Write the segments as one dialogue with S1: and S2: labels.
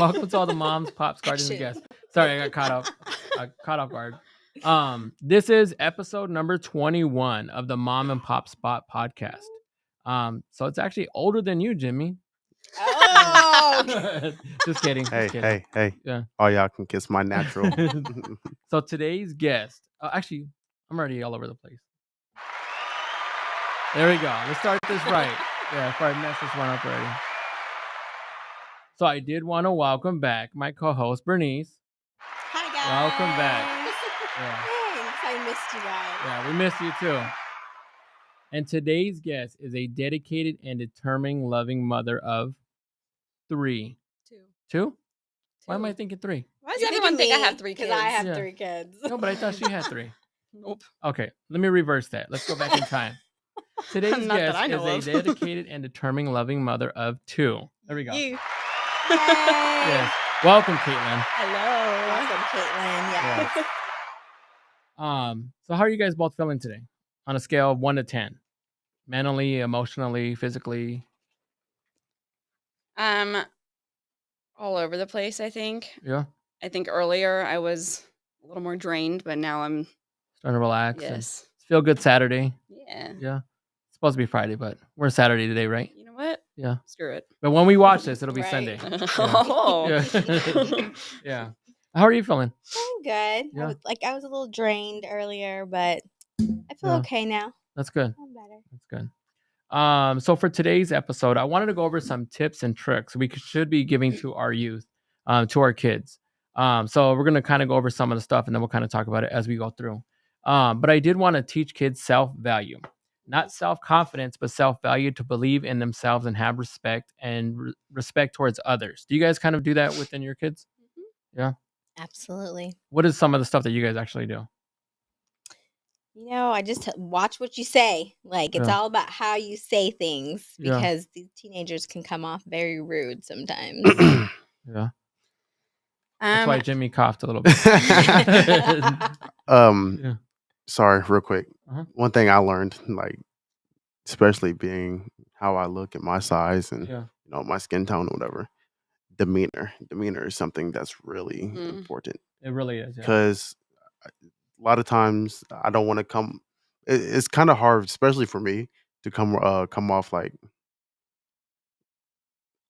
S1: Welcome to all the moms, pops, guardians, and guests. Sorry, I got caught off guard. This is episode number 21 of the Mom and Pop Spot podcast. So it's actually older than you, Jimmy.
S2: Oh,
S1: Just kidding.
S3: Hey.
S1: Yeah.
S3: Oh, y'all can kiss my natural.
S1: So today's guest, actually, I'm already all over the place. There we go. Let's start this right. Yeah, before I mess this one up already. So I did want to welcome back my co-host, Bernice.
S2: hi guys.
S1: Welcome back. Yeah.
S2: Thanks. I missed you guys.
S1: Yeah, we missed you too. And today's guest is a dedicated and determined, loving mother of 3. Two? Why am I thinking 3?
S4: Why does everyone think I have 3 kids?
S2: Because I have
S1: Yeah.
S2: 3 kids.
S1: No, but I thought she had 3.
S4: Nope.
S1: Okay, let me reverse that. Let's go back in time. Today's
S4: Not that
S1: guest
S4: I know
S1: is a
S4: of.
S1: dedicated and determined, loving mother of 2. There we go.
S4: You.
S2: Yay.
S1: Yes. Welcome, Caitlin.
S4: Hello.
S2: Welcome, Caitlin. Yeah.
S1: Yes. So how are you guys both feeling today? On a scale of 1 to 10. Mentally, emotionally, physically?
S4: All over the place, I think.
S1: Yeah.
S4: I think earlier I was a little more drained, but now I'm
S1: Starting to relax. And
S4: yes.
S1: feel good Saturday.
S4: Yeah.
S1: Yeah. It's supposed to be Friday, but we're Saturday today, right?
S4: You know what?
S1: Yeah.
S4: Screw it.
S1: But when we watch this, it'll be
S2: Right.
S1: Sunday.
S4: Oh.
S1: Yeah. Yeah. How are you feeling?
S2: I'm good.
S1: Yeah.
S2: I was a little drained earlier, but I feel
S1: Yeah.
S2: okay now.
S1: That's good.
S2: I'm better.
S1: That's good. So for today's episode, I wanted to go over some tips and tricks we should be giving to our youth, to our kids. So we're going to kind of go over some of the stuff and then we'll kind of talk about it as we go through. But I did want to teach kids self-value, not self-confidence, but self-value, to believe in themselves and have respect and respect towards others. Do you guys kind of do that within your kids? Yeah.
S2: Absolutely.
S1: What is some of the stuff that you guys actually do?
S2: I just watch what you say. Like, it's
S1: Yeah.
S2: all about how you say things
S1: Yeah.
S2: because these teenagers can come off very rude sometimes.
S1: Yeah. That's why
S4: Um,
S1: Jimmy coughed a little bit. Yeah.
S3: Sorry, real quick.
S1: Uh-huh.
S3: One thing I learned, like, especially being how I look at my size and
S1: Yeah.
S3: my skin tone or whatever, demeanor is something that's really important,
S1: It really is. Yeah.
S3: because a lot of times I don't want to come. It's kind of hard, especially for me, to come off like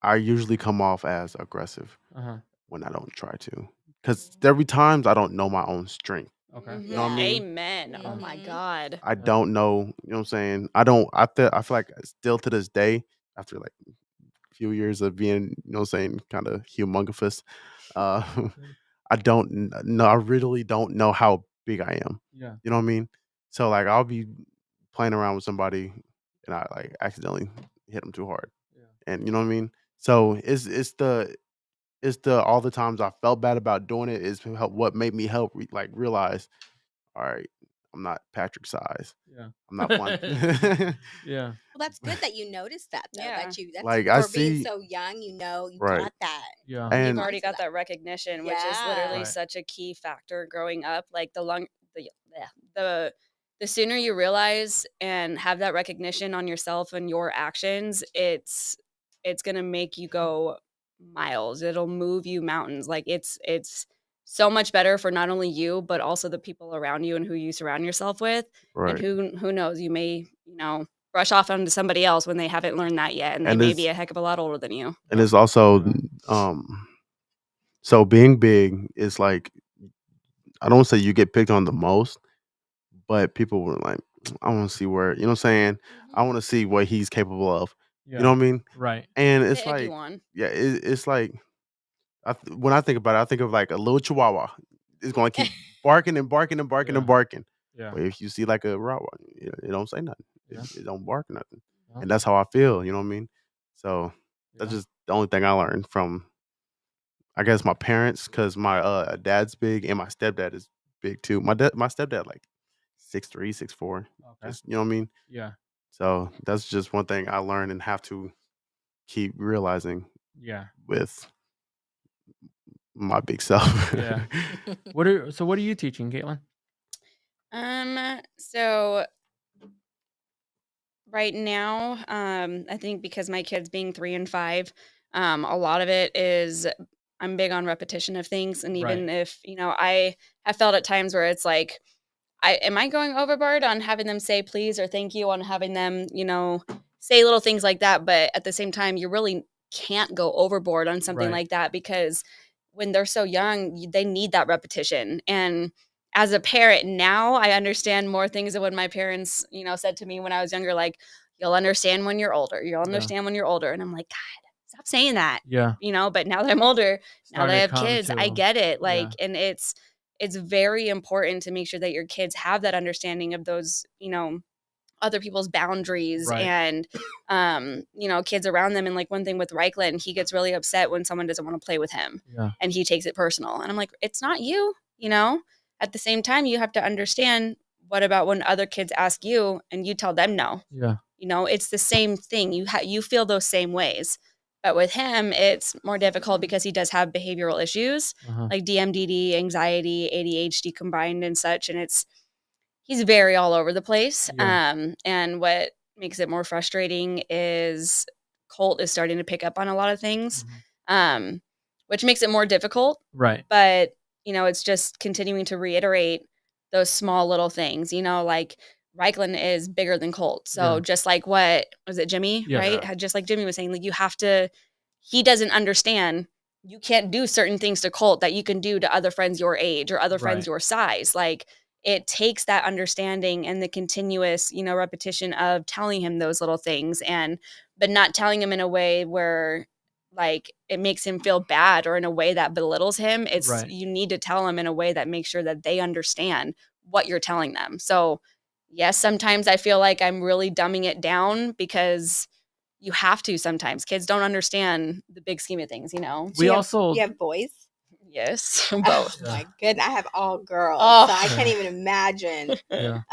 S3: I usually come off as aggressive
S1: Uh-huh.
S3: when I don't try to, because there be times I don't know my own strength.
S1: Okay.
S3: You know what I mean?
S4: Amen. Oh my
S2: Mhm.
S4: God.
S3: I don't know, you know what I'm saying? I feel like still to this day, after like a few years of being, you know what I'm saying, kind of humongous, uh, I don't know, I really don't know how big I am.
S1: Yeah.
S3: You know what I mean? So like I'll be playing around with somebody and I like accidentally hit them too hard.
S1: Yeah.
S3: And you know what I mean? So it's the all the times I felt bad about doing it is what made me realize, all right, I'm not Patrick size.
S1: Yeah.
S3: I'm not fun.
S1: Yeah.
S2: Well, that's good that you noticed that, though.
S4: Yeah.
S2: That's
S3: Like,
S2: for
S3: I
S2: being
S3: see-
S2: so young, you
S3: Right.
S2: got that.
S1: Yeah.
S3: And
S4: You've already got that recognition, which is literally
S1: Right.
S4: such a key factor growing up. Like the sooner you realize and have that recognition on yourself and your actions, it's gonna make you go miles. It'll move you mountains. Like it's so much better for not only you but also the people around you and who you surround yourself with.
S3: right.
S4: And who knows, you may brush off onto somebody else when they haven't learned that yet, and they
S3: And
S4: may
S3: it's-
S4: be a heck of a lot older than you.
S3: And it's also so being big is like, I don't say you get picked on the most, but people were like, I want to see where, you know what I'm saying? I want to see what he's capable of.
S1: Yeah.
S3: You know what I mean?
S1: Right.
S3: And it's
S4: The egg
S3: like,
S4: you on.
S3: yeah, it's like, when I think about it, I think of like a little chihuahua. It's going to keep barking and barking and barking and
S1: Yeah.
S3: barking.
S1: Yeah.
S3: But if you see like a Rottweiler, it don't say nothing.
S1: Yeah.
S3: It don't bark or nothing.
S1: Yeah.
S3: And that's how I feel. You know what I mean? So that's
S1: Yeah.
S3: just the only thing I learned from, I guess, my parents, because my dad's big and my stepdad is big too. My stepdad like 6'3", 6'4".
S1: Okay.
S3: Just, you know what I mean?
S1: Yeah.
S3: So that's just one thing I learned and have to keep realizing
S1: Yeah.
S3: with my big self.
S1: Yeah. What are you teaching, Caitlin?
S4: So right now, I think because my kids being 3 and 5, a lot of it is I'm big on repetition of things. And even
S1: Right.
S4: if, I have felt at times where it's like, am I going overboard on having them say please or thank you, on having them, say little things like that. But at the same time, you really can't go overboard on something
S1: Right.
S4: like that, because when they're so young, they need that repetition. And as a parent now, I understand more things than when my parents, said to me when I was younger, like, you'll understand when you're older. You'll
S1: Yeah.
S4: understand when you're older. And I'm like, God, stop saying that.
S1: Yeah.
S4: But now that I'm older, now that
S1: Starting
S4: I
S1: to
S4: have
S1: come
S4: kids, I
S1: to
S4: get it.
S1: yeah.
S4: And it's very important to make sure that your kids have that understanding of those, other people's boundaries
S1: Right.
S4: and, kids around them. And like one thing with Reichland, he gets really upset when someone doesn't want to play with him
S1: Yeah.
S4: and he takes it personal. And I'm like, it's not you, at the same time, you have to understand, what about when other kids ask you and you tell them no?
S1: Yeah.
S4: It's the same thing. You feel those same ways. But with him, it's more difficult because he does have behavioral issues
S1: Uh-huh.
S4: like DMDD, anxiety, ADHD combined and such. And he's very all over the place.
S1: Yeah.
S4: And what makes it more frustrating is Colt is starting to pick up on a lot of things, which makes it more difficult.
S1: Right.
S4: But, it's just continuing to reiterate those small little things, like Reichland is bigger than Colt. So
S1: Yeah.
S4: just like what was it, Jimmy,
S1: Yes.
S4: right?
S3: Yeah.
S4: Just like Jimmy was saying, like he doesn't understand. You can't do certain things to Colt that you can do to other friends your age or other friends
S1: Right.
S4: your size. Like, it takes that understanding and the continuous, repetition of telling him those little things, but not telling him in a way where like it makes him feel bad or in a way that belittles him. It's
S1: Right.
S4: You need to tell him in a way that makes sure that they understand what you're telling them. So yes, sometimes I feel like I'm really dumbing it down because you have to. Sometimes kids don't understand the big scheme of things,
S1: We
S2: Do
S1: also
S2: you have boys?
S4: Yes,
S2: Oh
S4: both.
S2: my goodness, I have all girls,
S4: Oh.
S2: so I can't even imagine.
S1: yeah.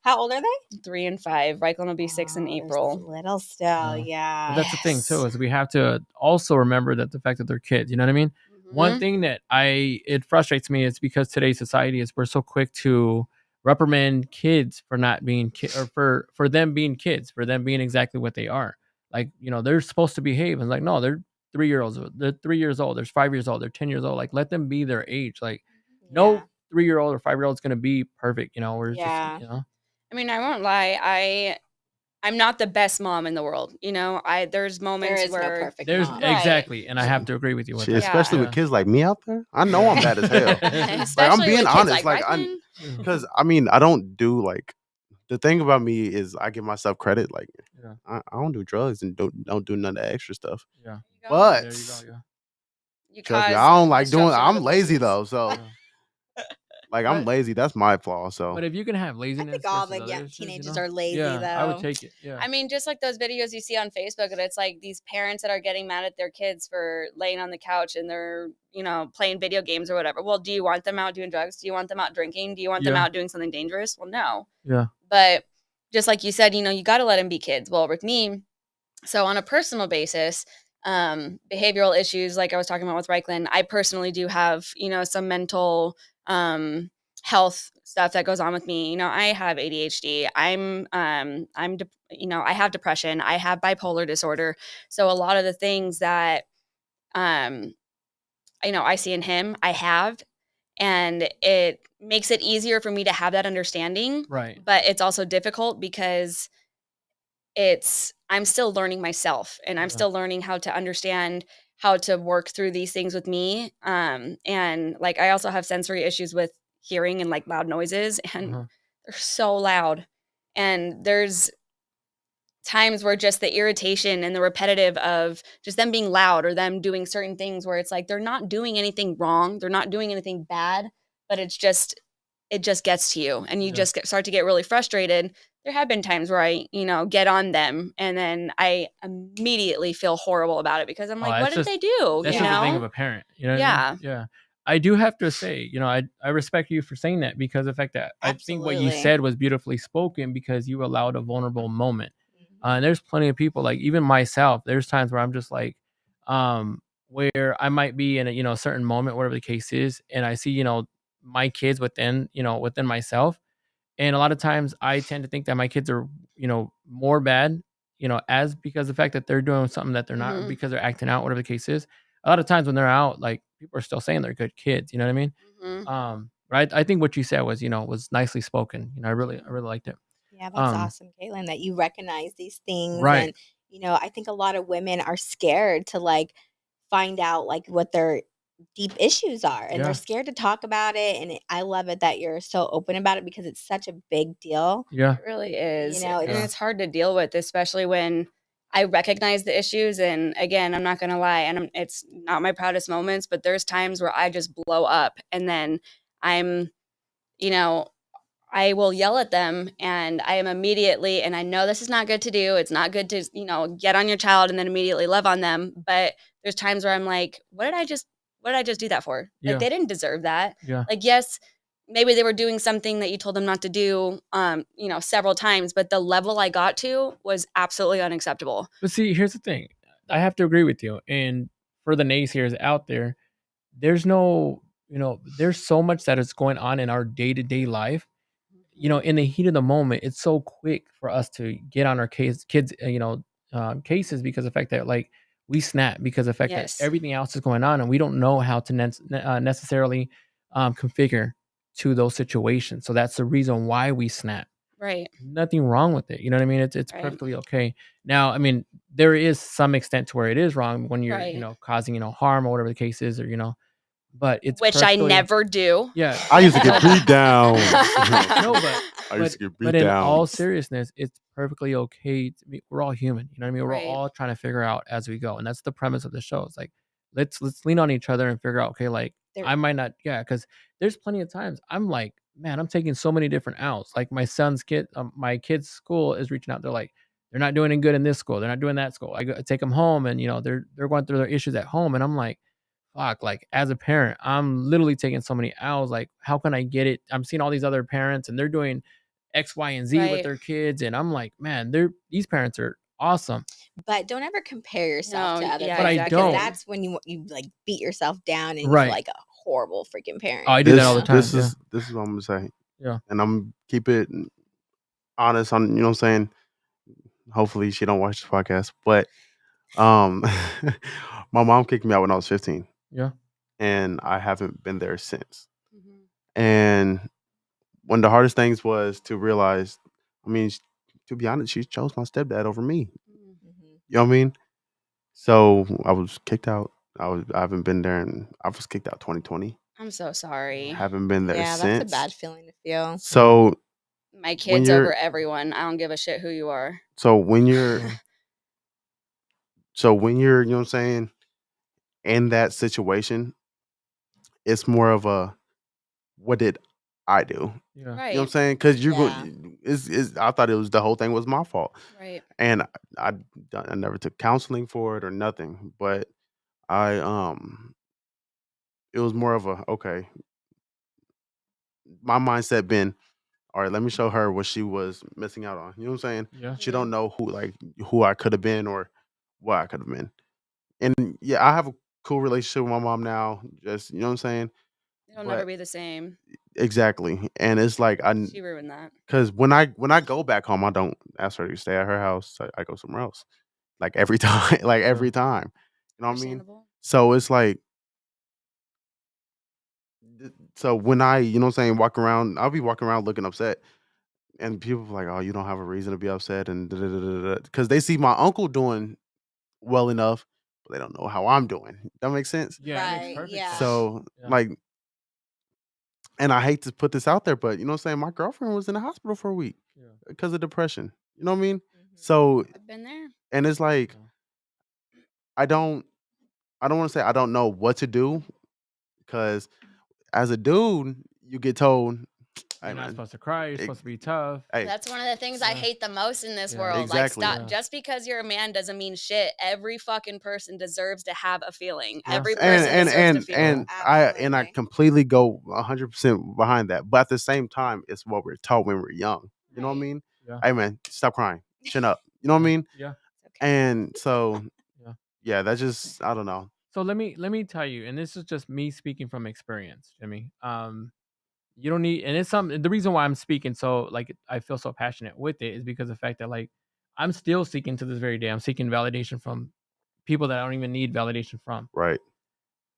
S2: How old are they?
S4: 3 and 5. Reichland will be 6 in
S2: Oh, they're
S4: April.
S2: little still,
S1: Yeah.
S2: yeah.
S1: But that's the thing too,
S4: Yes.
S1: is we have to also remember that the fact that they're kids, you know what I mean? One
S4: Mhm.
S1: thing that it frustrates me is because today's society is we're so quick to reprimand kids for not being or for them being kids, for them being exactly what they are. Like, they're supposed to behave, and like, no, they're 3 year olds. They're 3 years old. They're 5 years old. They're 10 years old. Like, let them be their age. Like,
S2: Yeah.
S1: no 3 year old or 5 year old is gonna be perfect. We're just
S2: Yeah.
S4: I mean, I won't lie. I'm not the best mom in the world. There's
S2: There
S4: moments
S2: is no
S4: where
S2: perfect
S1: there's
S2: mom.
S4: Right.
S1: exactly, and I have to agree with you with
S3: Shit,
S1: that.
S3: especially
S4: Yeah.
S3: with kids like me out there. I know I'm bad as hell. Like, I'm
S4: especially
S3: being
S4: with kids
S3: honest.
S4: like
S3: Like,
S4: Reichland.
S3: because I mean, I don't do like the thing about me is I give myself credit. Like,
S1: Yeah.
S3: I don't do drugs and don't do none of the extra stuff.
S1: Yeah.
S3: But
S1: There you go. Yeah.
S4: You
S3: trust me,
S4: cause
S3: I don't like doing.
S4: disruption
S3: I'm
S4: other
S3: lazy
S4: places.
S3: though, so
S1: Yeah.
S3: like I'm
S1: But
S3: lazy. That's my flaw. So
S1: but if you can have
S2: I
S1: laziness
S2: think all
S1: versus
S2: the
S1: other issues,
S2: teenagers are lazy,
S1: yeah, I would
S2: though.
S1: take it. Yeah.
S4: I mean, just like those videos you see on Facebook, and it's like these parents that are getting mad at their kids for laying on the couch and they're, playing video games or whatever. Well, do you want them out doing drugs? Do you want them out drinking? Do you want them
S1: Yeah.
S4: out doing something dangerous? Well, no.
S1: Yeah.
S4: But just like you said, you got to let them be kids. Well, with me, so on a personal basis, behavioral issues, like I was talking about with Reichland, I personally do have, some mental health stuff that goes on with me. I have ADHD. I have depression. I have bipolar disorder. So a lot of the things that, um, I see in him, I have, and it makes it easier for me to have that understanding.
S1: Right.
S4: But it's also difficult because I'm still learning myself, and I'm
S1: Yeah.
S4: still learning how to understand how to work through these things with me. And like, I also have sensory issues with hearing and like loud noises, and
S1: Uh-huh.
S4: they're so loud. And there's times where just the irritation and the repetitive of just them being loud or them doing certain things where it's like they're not doing anything wrong, they're not doing anything bad, but it just gets to you, and you
S1: Yeah.
S4: just start to get really frustrated. There have been times where I, get on them, and then I immediately feel horrible about it because I'm
S1: Oh,
S4: like,
S1: that's
S4: what did
S1: just
S4: they do?
S1: that's
S4: You
S1: just the thing
S4: know?
S1: of a parent. You know what I
S4: Yeah.
S1: mean? Yeah. I do have to say, I respect you for saying that, because the fact that I think what you
S2: Absolutely.
S1: said was beautifully spoken, because you allowed a vulnerable moment.
S2: Mhm.
S1: And there's plenty of people, like even myself, there's times where I'm just like, where I might be in a, certain moment, whatever the case is, and I see, my kids within myself. And a lot of times I tend to think that my kids are, more bad, as because of the fact that they're doing something that they're not, or
S4: Mhm.
S1: because they're acting out, whatever the case is. a lot of times when they're out, like people are still saying they're good kids. You know what I mean?
S4: Mhm.
S1: Right. I think what you said was, was nicely spoken. I really liked it.
S2: Yeah, that's
S1: Um,
S2: awesome, Caitlin, that you recognize these things.
S1: right.
S2: And, I think a lot of women are scared to like find out like what their deep issues are and they're
S1: Yeah.
S2: scared to talk about it. And I love it that you're so open about it because it's such a big deal.
S1: Yeah.
S4: It really is. And
S2: It's,
S4: it's hard to deal with, especially when I recognize the issues. And again, I'm not going to lie, and it's not my proudest moments, but there's times where I just blow up and then I'm, you know, I will yell at them and I am immediately, and I know this is not good to do. It's not good to, get on your child and then immediately love on them. But there's times where I'm like, what did I just do that for? Like,
S1: Yeah.
S4: they didn't deserve that.
S1: Yeah.
S4: Like, yes, maybe they were doing something that you told them not to do, several times, but the level I got to was absolutely unacceptable.
S1: But see, here's the thing. I have to agree with you. And for the naysayers out there, there's no, there's so much that is going on in our day to day life. In the heat of the moment, it's so quick for us to get on our kids, cases because of the fact that like we snap because of the fact that
S4: Yes.
S1: everything else is going on and we don't know how to necessarily configure to those situations. So that's the reason why we snap.
S4: Right.
S1: Nothing wrong with it. You know what I mean? It's
S4: Right.
S1: perfectly okay. Now, I mean, there is some extent to where it is wrong when you're,
S4: Right.
S1: causing, harm or whatever the case is, or, but it's
S4: Which I
S1: perfectly,
S4: never do.
S1: yeah.
S3: I used to get beat down.
S1: No, but
S3: I used to get beat
S1: but in
S3: down.
S1: all seriousness, it's perfectly okay. We're all human. You know what I mean? We're
S4: Right.
S1: all trying to figure out as we go, and that's the premise of the show. It's like let's lean on each other and figure out. Okay, like I might not, yeah, because there's plenty of times I'm like, man, I'm taking so many different outs. Like my kid's school is reaching out. They're like, they're not doing good in this school. They're not doing that school. I take them home, and they're going through their issues at home, and I'm like, fuck, like as a parent, I'm literally taking so many L's. Like, how can I get it? I'm seeing all these other parents and they're doing X, Y, and Z with
S4: Right.
S1: their kids. And I'm like, man, these parents are awesome.
S2: but don't ever compare yourself
S4: No,
S2: to other
S4: yeah,
S1: But I
S2: parents
S1: don't.
S2: because that's when you like beat yourself down and you
S1: Right.
S2: feel like a horrible freaking parent.
S1: Oh, I do that all the time.
S3: This is what I'm gonna say.
S1: Yeah.
S3: And I'm keep it honest on, you know what I'm saying? Hopefully she don't watch this podcast. But my mom kicked me out when I was 15.
S1: Yeah.
S3: And I haven't been there since.
S4: Mhm.
S3: And one of the hardest things was to realize, I mean, to be honest, she chose my stepdad over me.
S2: Mhm.
S3: You know what I mean? So I was kicked out. I haven't been there, and I was kicked out 2020.
S4: I'm so sorry.
S3: Haven't been there
S2: Yeah,
S3: since.
S2: that's a bad feeling to feel.
S3: So
S4: My
S3: when
S4: kid's
S3: you're
S4: over everyone. I don't give a shit who you are.
S3: so when you're
S1: Yeah.
S3: so when you're, you know what I'm saying, in that situation, it's more of a what did I do?
S1: Yeah.
S3: You know what I'm
S4: Right.
S3: saying? Because you're
S2: Yeah.
S3: is I thought it was the whole thing was my fault,
S4: Right.
S3: and I never took counseling for it or nothing. But I it was more of a okay. My mindset been all right. Let me show her what she was missing out on. You know what I'm saying?
S1: Yeah.
S3: She don't know who I could have been or what I could have been. And yeah, I have a cool relationship with my mom now. Just you know what I'm saying?
S4: It'll never
S3: But
S4: be the same.
S3: exactly. And it's like
S4: She ruined that.
S3: because when I go back home, I don't ask her to stay at her house. I go somewhere else. Like every time, like every time. You know what I mean?
S4: Understandable.
S3: So it's like so when I, you know what I'm saying, walk around, I'll be walking around looking upset. And people are like, "Oh, you don't have a reason to be upset," and because they see my uncle doing well enough, but they don't know how I'm doing. That makes sense.
S1: Yeah. It makes
S2: Right,
S1: perfect
S2: yeah.
S1: sense.
S3: So
S1: Yeah.
S3: like, and I hate to put this out there, but you know what I'm saying. My girlfriend was in the hospital for a week
S1: Yeah.
S3: because of depression. You know what I mean?
S2: Mhm.
S3: So,
S4: I've been there.
S3: and it's like
S1: Yeah.
S3: I don't, I don't want to say I don't know what to do because as a dude, you get told, "Hey
S1: You're not
S3: man,
S1: supposed to cry. You're
S3: it-
S1: supposed to be tough.
S3: hey,
S4: That's one of the things I
S1: Yeah.
S4: hate the most in this
S1: Yeah.
S4: world. Like,
S3: Exactly.
S4: stop.
S1: Yeah.
S4: Just because you're a man doesn't mean shit. Every fucking person deserves to have a feeling.
S1: Yeah.
S4: Every
S3: and
S4: person
S3: and
S4: deserves to
S3: and
S4: feel.
S3: and I
S2: Absolutely.
S3: completely go 100% behind that. But at the same time, it's what we're taught when we're young. You know what I
S4: Right.
S3: mean?
S1: Yeah.
S3: Hey man, stop crying, chin up. You know what I mean?
S1: Yeah.
S2: It's okay.
S3: And so
S1: Yeah.
S3: yeah, that's just I don't know.
S1: So let me tell you, and this is just me speaking from experience, Jimmy. You don't need, and it's some the reason why I'm speaking so like I feel so passionate with it is because of the fact that like I'm still seeking to this very day. I'm seeking validation from people that I don't even need validation from.
S3: Right.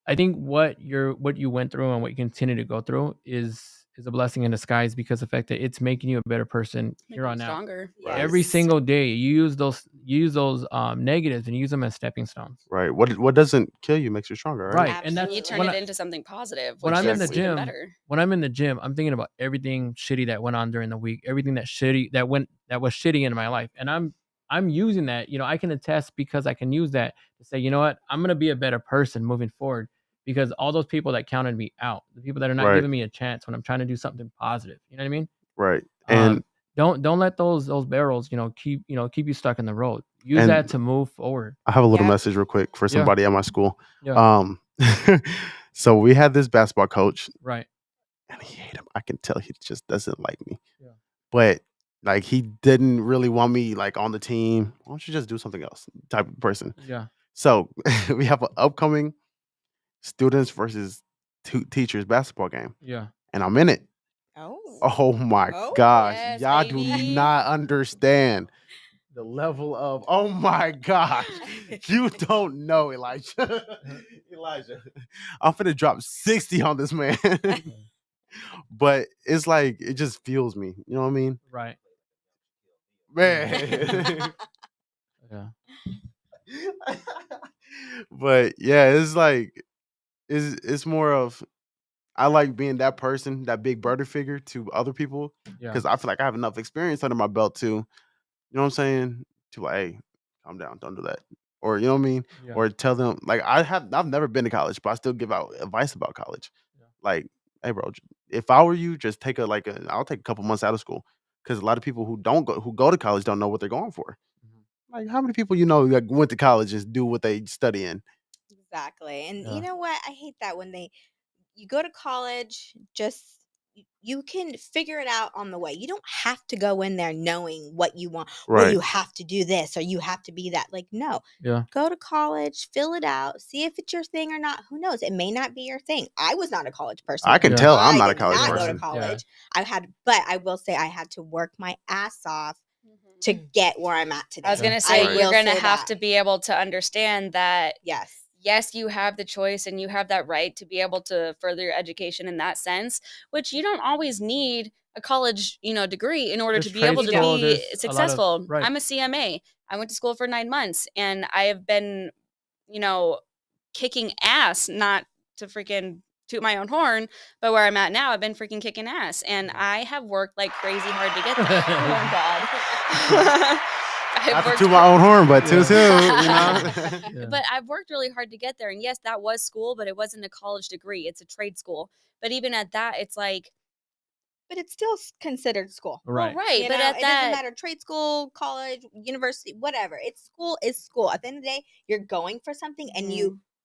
S1: I think what you went through and what you continue to go through is a blessing in disguise because the fact that it's making you a better person here
S4: Making you
S1: on out.
S4: stronger.
S3: Right.
S1: Every
S2: Yes.
S1: single day, you use those negatives and use them as stepping stones.
S3: Right. What doesn't kill you makes you stronger, right?
S1: Right, and that's
S4: You turn
S1: when
S4: it into something positive,
S1: when
S4: which
S1: I'm in the
S4: is even
S1: gym.
S4: better.
S1: When I'm in the gym, I'm thinking about everything shitty that went on during the week, everything that was shitty in my life, and I'm using that. I can attest because I can use that to say, you know what, I'm gonna be a better person moving forward because all those people that counted me out, the people that are not
S3: Right.
S1: giving me a chance when I'm trying to do something positive. You know what I mean?
S3: Right. And
S1: Don't let those barrels, keep you stuck in the road. Use
S3: and
S1: that to move forward.
S3: I have a little
S2: Yep.
S3: message real quick for
S1: Yeah.
S3: somebody at my school.
S1: Yeah.
S3: So we had this basketball coach,
S1: Right.
S3: and he hate him. I can tell he just doesn't like me.
S1: Yeah.
S3: But like he didn't really want me like on the team. Why don't you just do something else? Type of person.
S1: Yeah.
S3: So we have an upcoming students versus teachers basketball game,
S1: Yeah.
S3: and I'm in it.
S2: Oh.
S3: Oh my
S2: Oh,
S3: gosh,
S4: yes,
S3: y'all
S4: baby.
S3: do not understand the level of. Oh my gosh, you don't know, Elijah. Elijah, I'm finna drop 60 on this man. But it's like it just fuels me. You know what I mean,
S1: Right.
S3: man?
S1: Yeah.
S3: But yeah, it's like it's more of I like being that person, that big brother figure to other people
S1: Yeah.
S3: because I feel like I have enough experience under my belt to, you know what I'm saying? To like, hey, calm down, don't do that, or you know what I mean,
S1: Yeah.
S3: or tell them like I've never been to college, but I still give out advice about college.
S1: Yeah.
S3: Like, hey, bro, if I were you, just take I'll take a couple months out of school because a lot of people who go to college don't know what they're going for.
S1: Mhm.
S3: Like, how many people you know that went to college and do what they study in?
S2: Exactly. And
S1: Yeah.
S2: you know what? I hate that when you go to college, just you can figure it out on the way. You don't have to go in there knowing what you want. Well,
S3: Right.
S2: you have to do this or you have to be that. Like, no.
S1: Yeah.
S2: Go to college, fill it out, see if it's your thing or not. Who knows? It may not be your thing. I was not a college person.
S3: I can
S1: Yeah.
S3: tell I'm
S2: I
S3: not a
S2: did
S3: college
S2: not go to
S3: person.
S2: college. But I will say I had to work my ass off to get where I'm at today.
S4: I was going
S1: Yeah.
S4: to say,
S3: Right.
S4: you're
S2: will
S4: going to
S2: say
S4: have
S2: that.
S4: to be able to understand that,
S2: Yes.
S4: yes, you have the choice and you have that right to be able to further your education in that sense, which you don't always need a college, degree in order
S1: There's
S4: to be
S1: trade
S4: able to
S1: school,
S4: be
S1: there's a lot of-
S4: successful.
S1: right.
S4: I'm a CMA. I went to school for 9 months and I have been, kicking ass, not to freaking toot my own horn, but where I'm at now, I've been freaking kicking ass and I have worked like crazy hard to get there. Oh God.
S3: Not to toot my own horn, but
S1: Yeah.
S3: too,
S1: Yeah.
S4: But I've worked really hard to get there. And yes, that was school, but it wasn't a college degree. It's a trade school. But even at that, it's like,
S2: But it's still considered school.
S1: Right.
S4: well, right.
S2: You
S4: But
S2: know,
S4: at
S2: it
S4: that,
S2: doesn't matter trade school, college, university, whatever. It's school is school. At the end of the day, you're going for something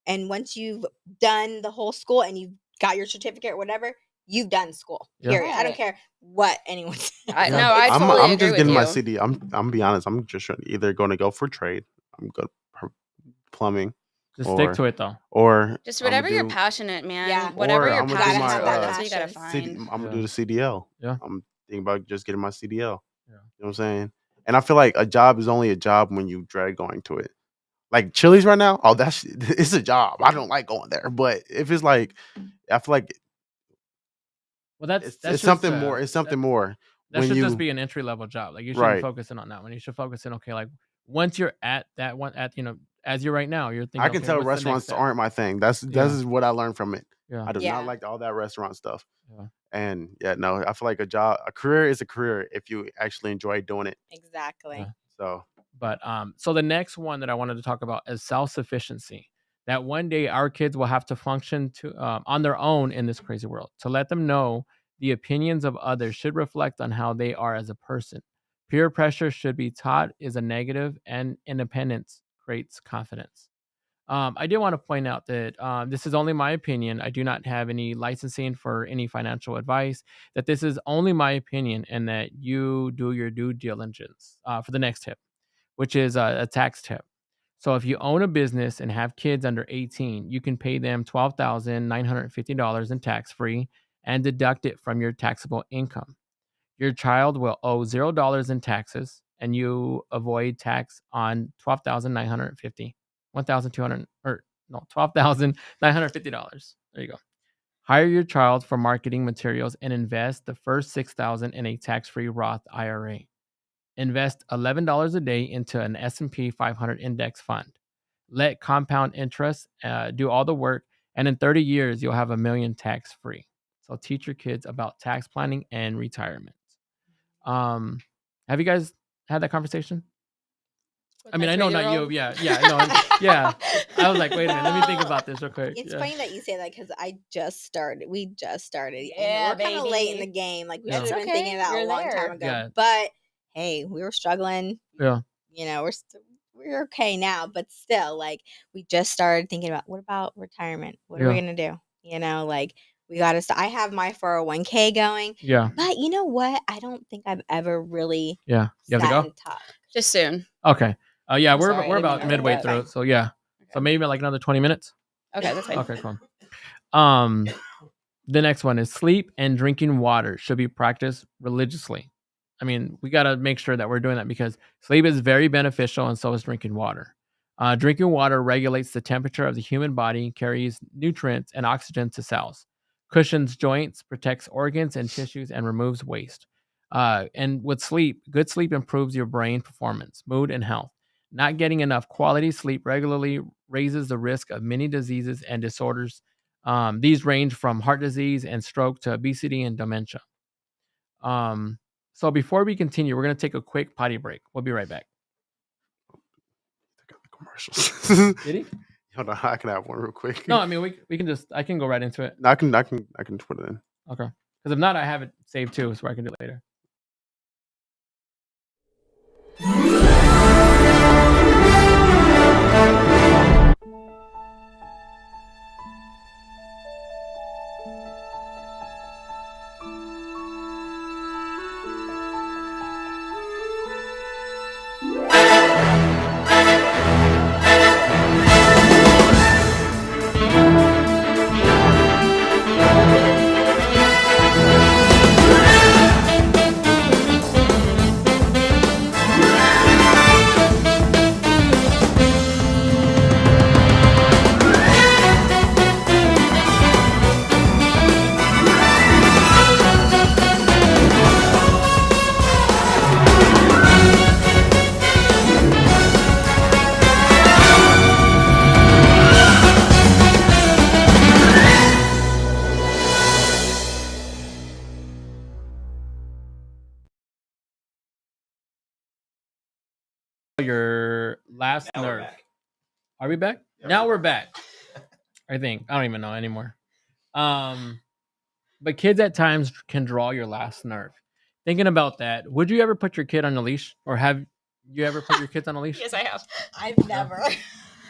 S2: and once you've done the whole school and you've got your certificate or whatever, you've done school.
S1: Yeah.
S2: Period. I don't
S4: Right.
S2: care what anyone says.
S4: I,
S1: Yeah.
S4: no, I
S3: I'm
S4: totally
S3: I'm
S4: agree
S3: just
S4: with
S3: getting
S4: you.
S3: my CD. I'm gonna be honest. I'm just either going to go for trade. I'm good for plumbing,
S1: Just stick to it though.
S3: or
S4: Just
S3: I'ma
S4: whatever you're
S3: do-
S4: passionate, man.
S2: Yeah.
S4: Whatever
S3: or
S4: you're
S3: I'ma do
S4: passionate
S3: my,
S4: about, that's what you gotta
S2: passion.
S3: I'm gonna do
S1: Yeah.
S3: the CDL.
S1: Yeah.
S3: I'm thinking about just getting my CDL.
S1: Yeah.
S3: You know what I'm saying? And I feel like a job is only a job when you dread going to it. Like Chili's right now, it's a job. I don't like going there, but if it's like, I feel like
S1: Well, that's
S3: it's
S1: just
S3: something more. It's something more
S1: that
S3: when
S1: should
S3: you
S1: just be an entry level job. Like you shouldn't
S3: right.
S1: focus in on that one. You should focus in, okay, like once you're at that one, as you're right now, you're thinking,
S3: I can
S1: okay,
S3: tell
S1: what's the next
S3: restaurants
S1: step?
S3: aren't my thing. This
S1: Yeah.
S3: is what I learned from it.
S1: Yeah.
S3: I do
S2: Yeah.
S3: not like all that restaurant stuff.
S1: Yeah.
S3: And yeah, no, I feel like a career is a career if you actually enjoy doing it.
S2: Exactly.
S1: Yeah.
S3: So
S1: But so the next one that I wanted to talk about is self-sufficiency. That one day our kids will have to function on their own in this crazy world. To let them know the opinions of others should reflect on how they are as a person. Peer pressure should be taught is a negative, and independence creates confidence. I did want to point out that this is only my opinion. I do not have any licensing for any financial advice. That this is only my opinion, and that you do your due diligence for the next tip, which is a tax tip. So if you own a business and have kids under 18, you can pay them $12,950 in tax free and deduct it from your taxable income. Your child will owe $0 in taxes, and you avoid tax on 12,950, 1,200 or $12,950. There you go. Hire your child for marketing materials and invest the first $6,000 in a tax-free Roth IRA. Invest $11 a day into an S&P 500 index fund. Let compound interest do all the work, and in 30 years, you'll have $1 million tax-free. So teach your kids about tax planning and retirement. Have you guys had that conversation? I mean, I know not you. Yeah, no, yeah. I was like, wait a minute, let me think about this real quick.
S2: It's
S1: Yeah.
S2: funny that you say that because I just started. We just started.
S4: Yeah,
S2: and we're kind of late in
S4: baby.
S2: the game. Like we
S1: Yeah.
S2: should have
S4: It's
S2: been thinking
S4: okay.
S2: of that
S4: You're
S2: a long
S4: there.
S2: time ago.
S1: Yeah.
S2: But hey, we were struggling.
S1: Yeah.
S2: You know, we're okay now, but still, like we just started thinking about what about retirement? What are we
S1: Yeah.
S2: gonna do? You know, like we got to. I have my 401k going,
S1: Yeah.
S2: but you know what? I don't think I've ever really
S1: Yeah. You have to
S2: sat
S1: go?
S2: and talked.
S4: Just soon.
S1: Okay. Yeah,
S4: I'm
S1: we're
S4: sorry, I
S1: we're
S4: didn't mean
S1: about
S4: to
S1: midway
S4: interrupt.
S1: through. So yeah. So
S4: Okay.
S1: maybe like another 20 minutes.
S4: Okay, that's fine.
S1: Okay, cool. The next one is sleep and drinking water should be practiced religiously. I mean, we got to make sure that we're doing that because sleep is very beneficial and so is drinking water. Drinking water regulates the temperature of the human body, carries nutrients and oxygen to cells, cushions joints, protects organs and tissues, and removes waste. And with sleep, good sleep improves your brain performance, mood, and health. Not getting enough quality sleep regularly raises the risk of many diseases and disorders. These range from heart disease and stroke to obesity and dementia. So before we continue, we're going to take a quick potty break. We'll be right back.
S3: I got the commercials.
S1: Did he?
S3: Hold on, I can have one real quick.
S1: No, I mean we can just I can go right into it.
S3: No, I can put it in.
S1: Okay. Because if not, I have it saved too, so I can do it later. Your last
S5: Now we're
S1: nerve.
S5: back.
S1: Are we back?
S5: Yeah,
S1: Now
S5: we're
S1: we're back. I think. I don't even know anymore. But kids at times can draw your last nerve. Thinking about that, would you ever put your kid on a leash, or have you ever put your kids on a leash?
S4: Yes, I have.
S2: I've never.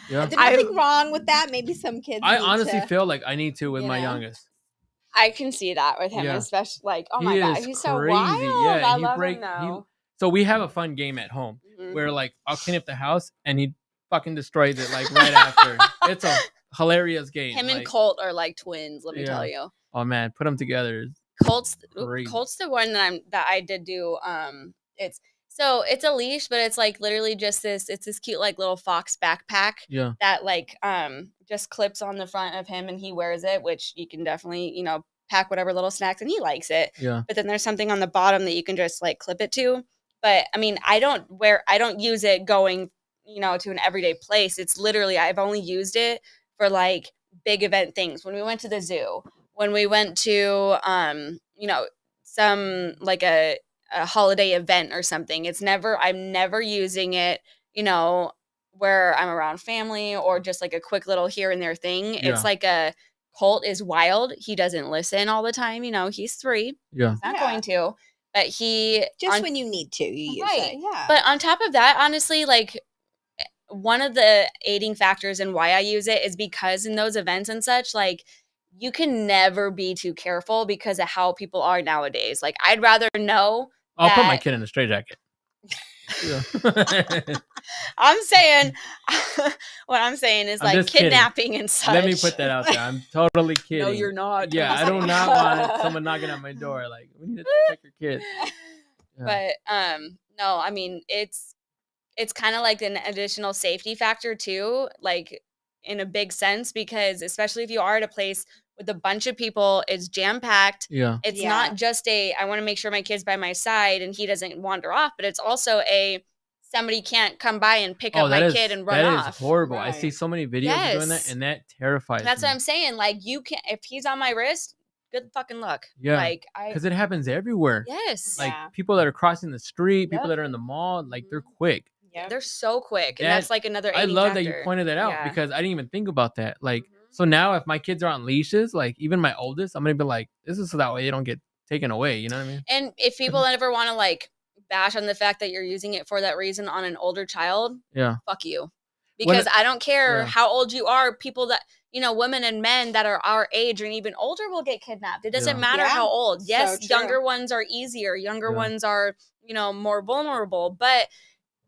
S1: Yeah.
S2: There's nothing wrong with that. Maybe some kids.
S1: I
S2: need
S1: honestly
S2: to,
S1: feel like I need to with
S2: you
S1: my
S2: know?
S1: youngest.
S4: I can see that with him,
S1: Yeah.
S4: especially like, oh
S1: He
S4: my god,
S1: is
S4: he's so
S1: crazy.
S4: wild.
S1: Yeah,
S4: I
S1: he
S4: love
S1: break.
S4: him though.
S1: So we have a fun game at home
S4: Mhm.
S1: where like I'll clean up the house and he fucking destroys it like right after. It's a hilarious game.
S4: Him and
S1: like,
S4: Colt are like twins. Let me
S1: Yeah.
S4: tell you.
S1: Oh man, put them together.
S4: Colt's
S1: Crazy.
S4: Colt's the one that I did do. It's a leash, but it's like literally just this. It's this cute like little fox backpack
S1: Yeah.
S4: that like just clips on the front of him and he wears it, which you can definitely pack whatever little snacks and he likes it.
S1: Yeah.
S4: But then there's something on the bottom that you can just like clip it to. But I mean, I don't use it going to an everyday place. It's literally I've only used it for like big event things. When we went to the zoo, when we went to some like a holiday event or something. I'm never using it, where I'm around family or just like a quick little here and there thing.
S1: Yeah.
S4: It's like Colt is wild. He doesn't listen all the time. He's 3.
S1: Yeah.
S4: He's not
S2: Yeah.
S4: going to. But
S2: just when you need to, you use
S4: Right.
S2: it. Yeah.
S4: But on top of that, honestly, like one of the aiding factors in why I use it is because in those events and such, like you can never be too careful because of how people are nowadays. Like I'd rather know.
S1: I'll put my
S4: that-
S1: kid in a straitjacket. Yeah.
S4: I'm saying what I'm saying is
S1: I'm
S4: like
S1: just kidding.
S4: kidnapping and such.
S1: Let me put that out there. I'm totally kidding.
S4: No, you're not.
S1: Yeah, I do not want someone knocking at my door. Like, we need to check your kid. Yeah.
S4: But no, I mean it's kind of like an additional safety factor too. Like in a big sense, because especially if you are at a place with a bunch of people, it's jam-packed.
S1: Yeah.
S4: It's
S2: Yeah.
S4: not just I want to make sure my kid's by my side and he doesn't wander off, but it's also somebody can't come by and pick up my kid and run off.
S1: That is horrible. I see
S2: Right.
S1: so many videos of doing that,
S4: Yes.
S1: and that terrifies
S4: That's
S1: me.
S4: what I'm saying. Like, you can't, if he's on my wrist, good fucking luck.
S1: Yeah.
S4: Like,
S1: Because it happens everywhere.
S4: yes.
S1: Like
S2: Yeah.
S1: people that are crossing the street, people
S4: Yep.
S1: that are in the mall, like they're
S4: Mhm.
S1: quick.
S2: Yep.
S4: They're so quick. And
S1: That-
S4: that's like another
S1: I
S4: aiding
S1: love that you
S4: factor.
S1: pointed that out
S4: Yeah.
S1: because I didn't even think about that. Like,
S4: Mhm.
S1: so now if my kids are on leashes, like even my oldest, I'm gonna be like, this is so that way they don't get taken away. You know what I mean?
S4: And if people ever want to like bash on the fact that you're using it for that reason on an older child,
S1: Yeah.
S4: fuck you. Because I don't care how old you are, people that, women and men that are our age and even older will get kidnapped. It doesn't
S1: Yeah.
S4: matter
S2: Yeah.
S4: how old. Yes,
S2: So true.
S4: younger ones are easier. Younger
S1: Yeah.
S4: ones are, more vulnerable, but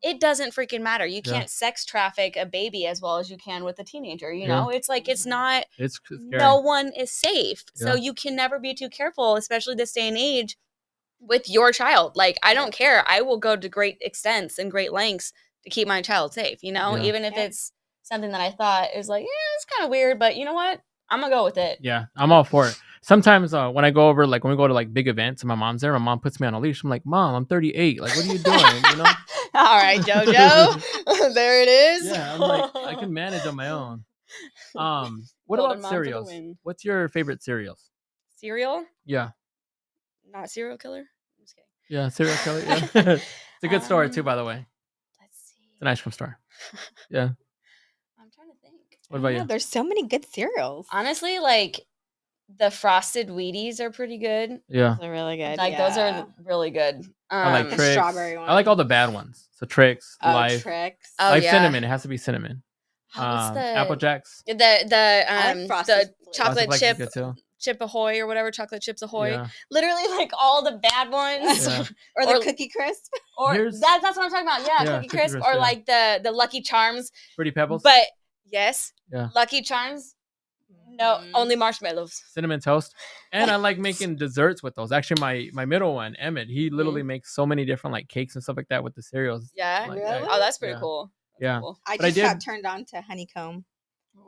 S4: it doesn't freaking matter. You
S1: Yeah.
S4: can't sex traffic a baby as well as you can with a teenager,
S1: Yeah.
S4: know? It's like, it's not,
S1: It's scary.
S4: no one is safe. So
S1: Yeah.
S4: you can never be too careful, especially this day and age with your child. Like, I don't care. I will go to great extents and great lengths to keep my child safe,
S1: Yeah.
S4: even if
S2: Yeah.
S4: it's something that I thought is like, it's kind of weird, but you know what? I'm gonna go with it.
S1: Yeah, I'm all for it. Sometimes when I go over, like when we go to like big events and my mom's there, my mom puts me on a leash. I'm like, Mom, I'm 38. Like, what are you doing? You know?
S4: All right, JoJo. There it is.
S1: Yeah, I'm like, I can manage on my own. What
S4: Golden
S1: about
S4: mom for the
S1: cereals?
S4: win.
S1: What's your favorite cereals?
S4: Cereal?
S1: Yeah,
S4: Not serial killer? I'm just kidding.
S1: yeah, cereal killer. Yeah, it's a good store too, by the way.
S4: Let's see.
S1: It's an ice cream store. Yeah.
S4: I'm trying to think.
S1: What about
S2: Yeah,
S1: you?
S2: there's so many good cereals.
S4: Honestly, like the frosted Wheaties are pretty good.
S1: Yeah,
S2: Those are really good.
S4: Like those are really good.
S1: I like
S2: The
S1: Trix.
S2: strawberry
S1: I like all the bad ones. So Trix, Life,
S2: Tricks.
S4: Oh,
S1: Life
S4: yeah.
S1: cinnamon. It has to be cinnamon.
S4: What's the
S1: Apple Jacks.
S4: the
S2: like Frosted
S4: the
S2: Flakes.
S4: chocolate
S1: Frosted Flakes is
S4: chip
S1: good too.
S4: chip ahoy or whatever, chocolate chips ahoy.
S1: Yeah.
S4: Literally like all the bad ones.
S1: Yeah.
S2: or the
S4: or-
S2: Cookie Crisp.
S4: Or
S1: Here's-
S4: that's what I'm talking about. Yeah,
S1: Yeah,
S4: Cookie
S1: Cookie
S4: Crisp,
S1: Crisp,
S4: or
S1: yeah.
S4: like the Lucky Charms.
S1: Fruity Pebbles.
S4: But yes,
S1: Yeah.
S4: Lucky Charms. No,
S2: Mhm.
S4: only marshmallows.
S1: Cinnamon toast. And I like making desserts with those. Actually, my middle one, Emmett, he literally makes so many different like cakes and stuff like that with the cereals.
S4: Yeah.
S1: Like,
S2: Really?
S4: Oh, that's pretty
S1: yeah.
S4: cool. That's
S1: Yeah.
S4: cool.
S2: I
S1: But I
S2: just got
S1: did-
S2: turned on to honeycomb.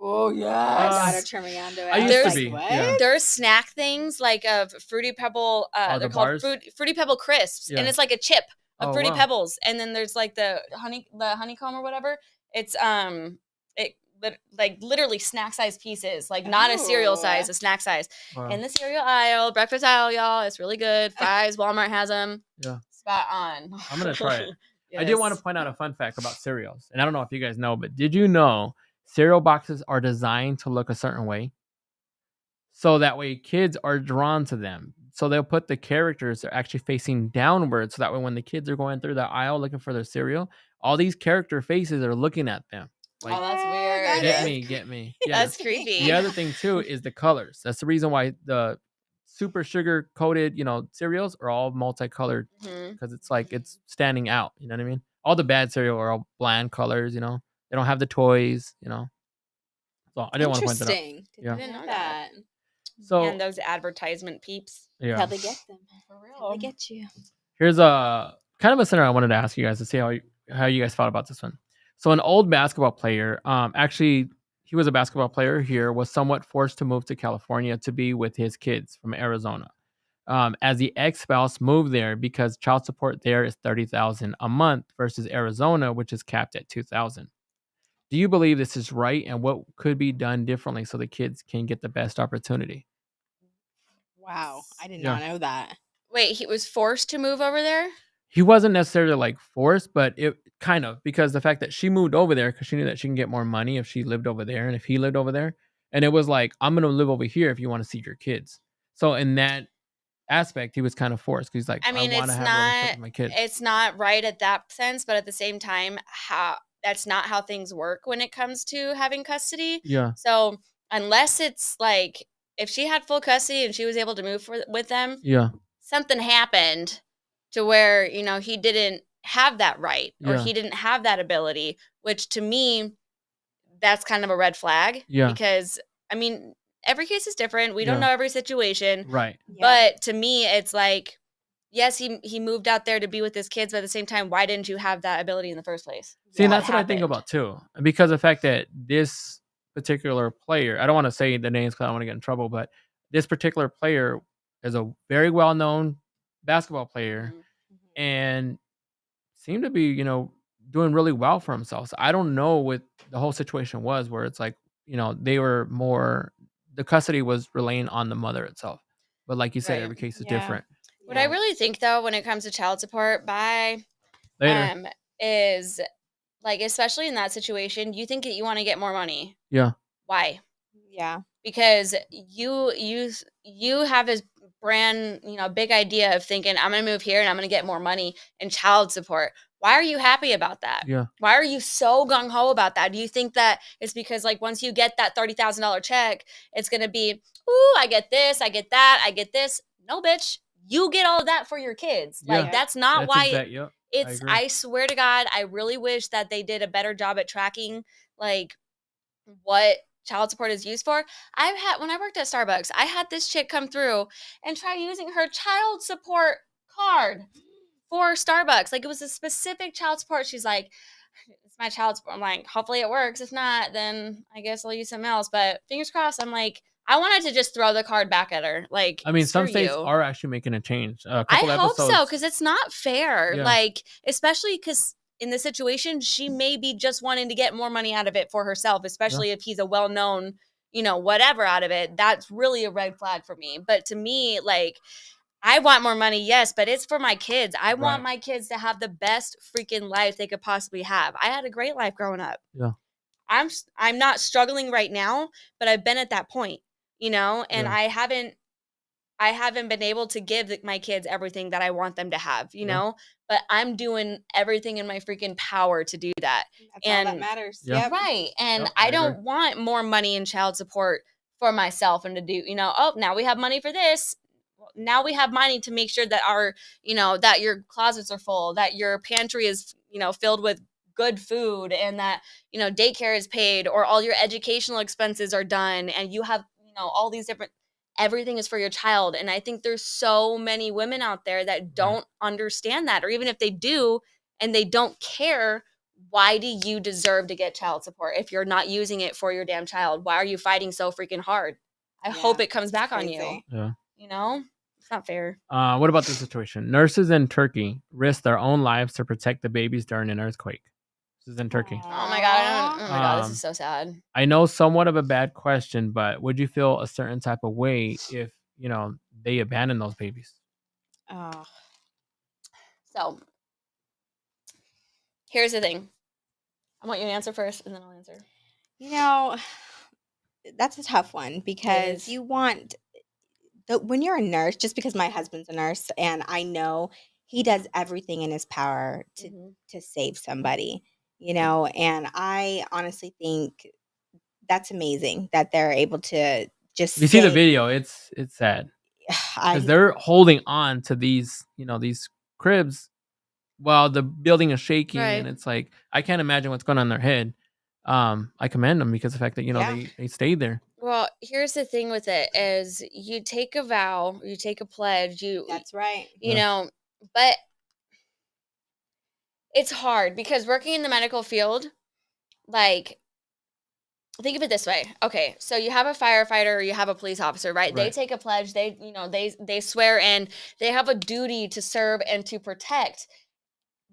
S4: Oh
S2: My
S4: yes.
S2: daughter turned me on to it.
S1: I
S2: was
S1: used to
S2: like,
S1: be,
S2: What?
S1: yeah.
S4: There's snack things like of Fruity Pebble.
S1: Oh,
S4: They're
S1: the
S4: called
S1: bars?
S4: Fruity Pebble crisps,
S1: Yeah.
S4: and it's like a chip of
S1: Oh,
S4: Fruity
S1: wow.
S4: Pebbles, and then there's like the honeycomb or whatever. It's like literally snack size pieces, like not a cereal
S2: Oh.
S4: size, a snack size.
S1: Wow.
S4: In the cereal aisle, breakfast aisle, y'all. It's really good. Fries, Walmart has them.
S1: Yeah.
S4: Spot on.
S1: I'm gonna try it. I did want to point out a fun fact about cereals. And I don't know if you guys know, but did you know cereal boxes are designed to look a certain way? So that way kids are drawn to them. So they'll put the characters are actually facing downward. So that way when the kids are going through the aisle looking for their cereal, all these character faces are looking at them. Like,
S4: Oh, that's
S2: that
S4: weird.
S1: get
S2: is
S1: me, get me. Yeah.
S4: That's creepy.
S1: The other thing too is the colors. That's the reason why the super sugar coated, cereals are all multicolored
S4: Mhm.
S1: because it's like it's standing out. You know what I mean? All the bad cereal are all bland colors. They don't have the toys. So I didn't want to point that out.
S2: Interesting.
S1: Yeah.
S4: I didn't know that.
S1: So
S4: And those advertisement peeps.
S1: yeah,
S2: How they get them.
S4: For
S2: How they get you.
S1: here's a kind of a scenario I wanted to ask you guys to see how you guys thought about this one. So an old basketball player, actually he was a basketball player here, was somewhat forced to move to California to be with his kids from Arizona. As the ex-spouse moved there because child support there is $30,000 a month versus Arizona, which is capped at $2,000. Do you believe this is right, and what could be done differently so the kids can get the best opportunity?
S2: Wow. I did
S1: Yeah.
S2: not know that.
S4: Wait, he was forced to move over there?
S1: He wasn't necessarily like forced, but it kind of, because the fact that she moved over there because she knew that she can get more money if she lived over there and if he lived over there. And it was like, I'm going to live over here if you want to see your kids. So in that aspect, he was kind of forced because he's like,
S4: I mean,
S1: want to
S4: it's
S1: have a relationship
S4: not
S1: with my kids.
S4: it's not right at that sense, but at the same time, that's not how things work when it comes to having custody.
S1: Yeah.
S4: So unless it's like if she had full custody and she was able to move with them,
S1: Yeah.
S4: something happened to where, he didn't have that right or
S1: Yeah.
S4: he didn't have that ability, which to me, that's kind of a red flag.
S1: Yeah.
S4: Because, I mean, every case is different. We don't
S1: Yeah.
S4: know every situation.
S1: Right.
S2: Yeah.
S4: But to me, it's like, yes, he moved out there to be with his kids, but at the same time, why didn't you have that ability in the first place?
S1: See, and
S4: What
S1: that's what I think
S4: happened?
S1: about too. Because of the fact that this particular player, I don't want to say the names because I don't want to get in trouble, but this particular player is a very well known basketball player
S4: Mhm.
S1: and seemed to be, doing really well for himself. So I don't know what the whole situation was where it's like, they were more, the custody was relaying on the mother itself. But like you said,
S4: Right.
S1: every case is
S2: Yeah.
S1: different.
S4: What I really think though, when it comes to child support,
S1: Later.
S4: is like, especially in that situation, you think that you want to get more money.
S1: Yeah.
S4: Why?
S2: Yeah.
S4: Because you have this brand, big idea of thinking, I'm going to move here and I'm going to get more money in child support. Why are you happy about that?
S1: Yeah.
S4: Why are you so gung ho about that? Do you think that it's because like once you get that $30,000 check, it's going to be, ooh, I get this, I get that, I get this? No, bitch. You get all of that for your kids.
S1: Yeah.
S4: Like that's not
S1: That's
S4: why
S1: exact. Yep. I
S4: it's,
S1: agree.
S4: I swear to God, I really wish that they did a better job at tracking like what child support is used for. When I worked at Starbucks, I had this chick come through and try using her child support card for Starbucks. Like it was a specific child support. She's like, it's my child support. I'm like, hopefully it works. If not, then I guess I'll use something else. But fingers crossed. I'm like, I wanted to just throw the card back at her. Like,
S1: I mean, some
S4: screw
S1: states
S4: you.
S1: are actually making a change. A
S4: I
S1: couple
S4: hope so,
S1: episodes.
S4: because it's not fair.
S1: Yeah.
S4: Like, especially because in this situation, she may be just wanting to get more money out of it for herself, especially if he's a well-known, whatever out of it. That's really a red flag for me. But to me, like, I want more money, yes, but it's for my kids. I want
S1: Right.
S4: my kids to have the best freaking life they could possibly have. I had a great life growing up.
S1: Yeah.
S4: I'm not struggling right now, but I've been at that point, and
S1: Yeah.
S4: I haven't been able to give my kids everything that I want them to have,
S1: Yeah.
S4: but I'm doing everything in my freaking power to do that.
S2: That's all that matters.
S1: Yeah.
S2: Yep.
S4: Right. And
S1: Yep,
S4: I
S1: I
S4: don't
S1: agree.
S4: want more money in child support for myself and to do, oh, now we have money for this. Now we have money to make sure that that your closets are full, that your pantry is, filled with good food, and that, daycare is paid, or all your educational expenses are done, and you have, all these different, everything is for your child. And I think there's so many women out there that don't understand that, or even if they do and they don't care, why do you deserve to get child support if you're not using it for your damn child? Why are you fighting so freaking hard? I hope it comes back on you.
S1: Yeah.
S4: It's not fair.
S1: What about this situation? Nurses in Turkey risk their own lives to protect the babies during an earthquake. This is in Turkey.
S4: Oh my god! Oh my god! This is so sad.
S1: I know somewhat of a bad question, but would you feel a certain type of way if they abandon those babies?
S2: Oh.
S4: So here's the thing. I want you to answer first, and then I'll answer.
S2: That's a tough one because you want when you're a nurse, just because my husband's a nurse and I know he does everything in his power to save somebody, and I honestly think that's amazing that they're able to just
S1: If you see the video, it's sad because they're holding on to these cribs while the building is shaking,
S4: Right.
S1: and it's like I can't imagine what's going on in their head. I commend them because the fact that they stayed there.
S4: Well, here's the thing with it is you take a vow, you take a pledge,
S2: That's right.
S4: But it's hard because working in the medical field, like, think of it this way. Okay, so you have a firefighter or you have a police officer, right? They take a pledge, they swear in, they have a duty to serve and to protect.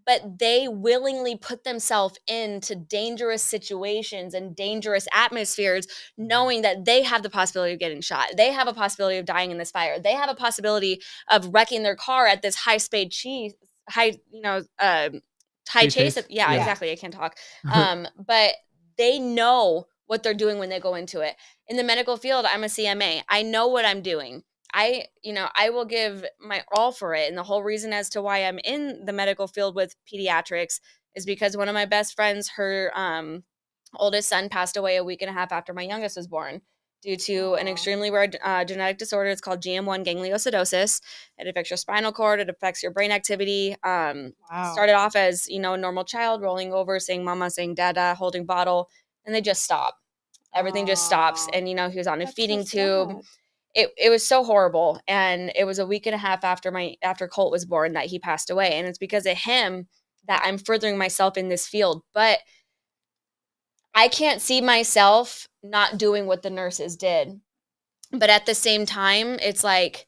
S4: But they willingly put themselves into dangerous situations and dangerous atmospheres, knowing that they have the possibility of getting shot. They have a possibility of dying in this fire. They have a possibility of wrecking their car at this high chase. Yeah, exactly. I can't talk. But they know what they're doing when they go into it. In the medical field, I'm a CMA. I know what I'm doing. I will give my all for it. And the whole reason as to why I'm in the medical field with pediatrics is because one of my best friends, her oldest son passed away a week and a half after my youngest was born due to an extremely rare genetic disorder. It's called GM1 gangliosidosis. It affects your spinal cord. It affects your brain activity. Started off as, a normal child, rolling over, saying mama, saying dada, holding bottle, and they just stop. Everything just stops. And, he was on a feeding tube. It was so horrible. And it was a week and a half after Colt was born that he passed away. And it's because of him that I'm furthering myself in this field. But I can't see myself not doing what the nurses did. But at the same time, it's like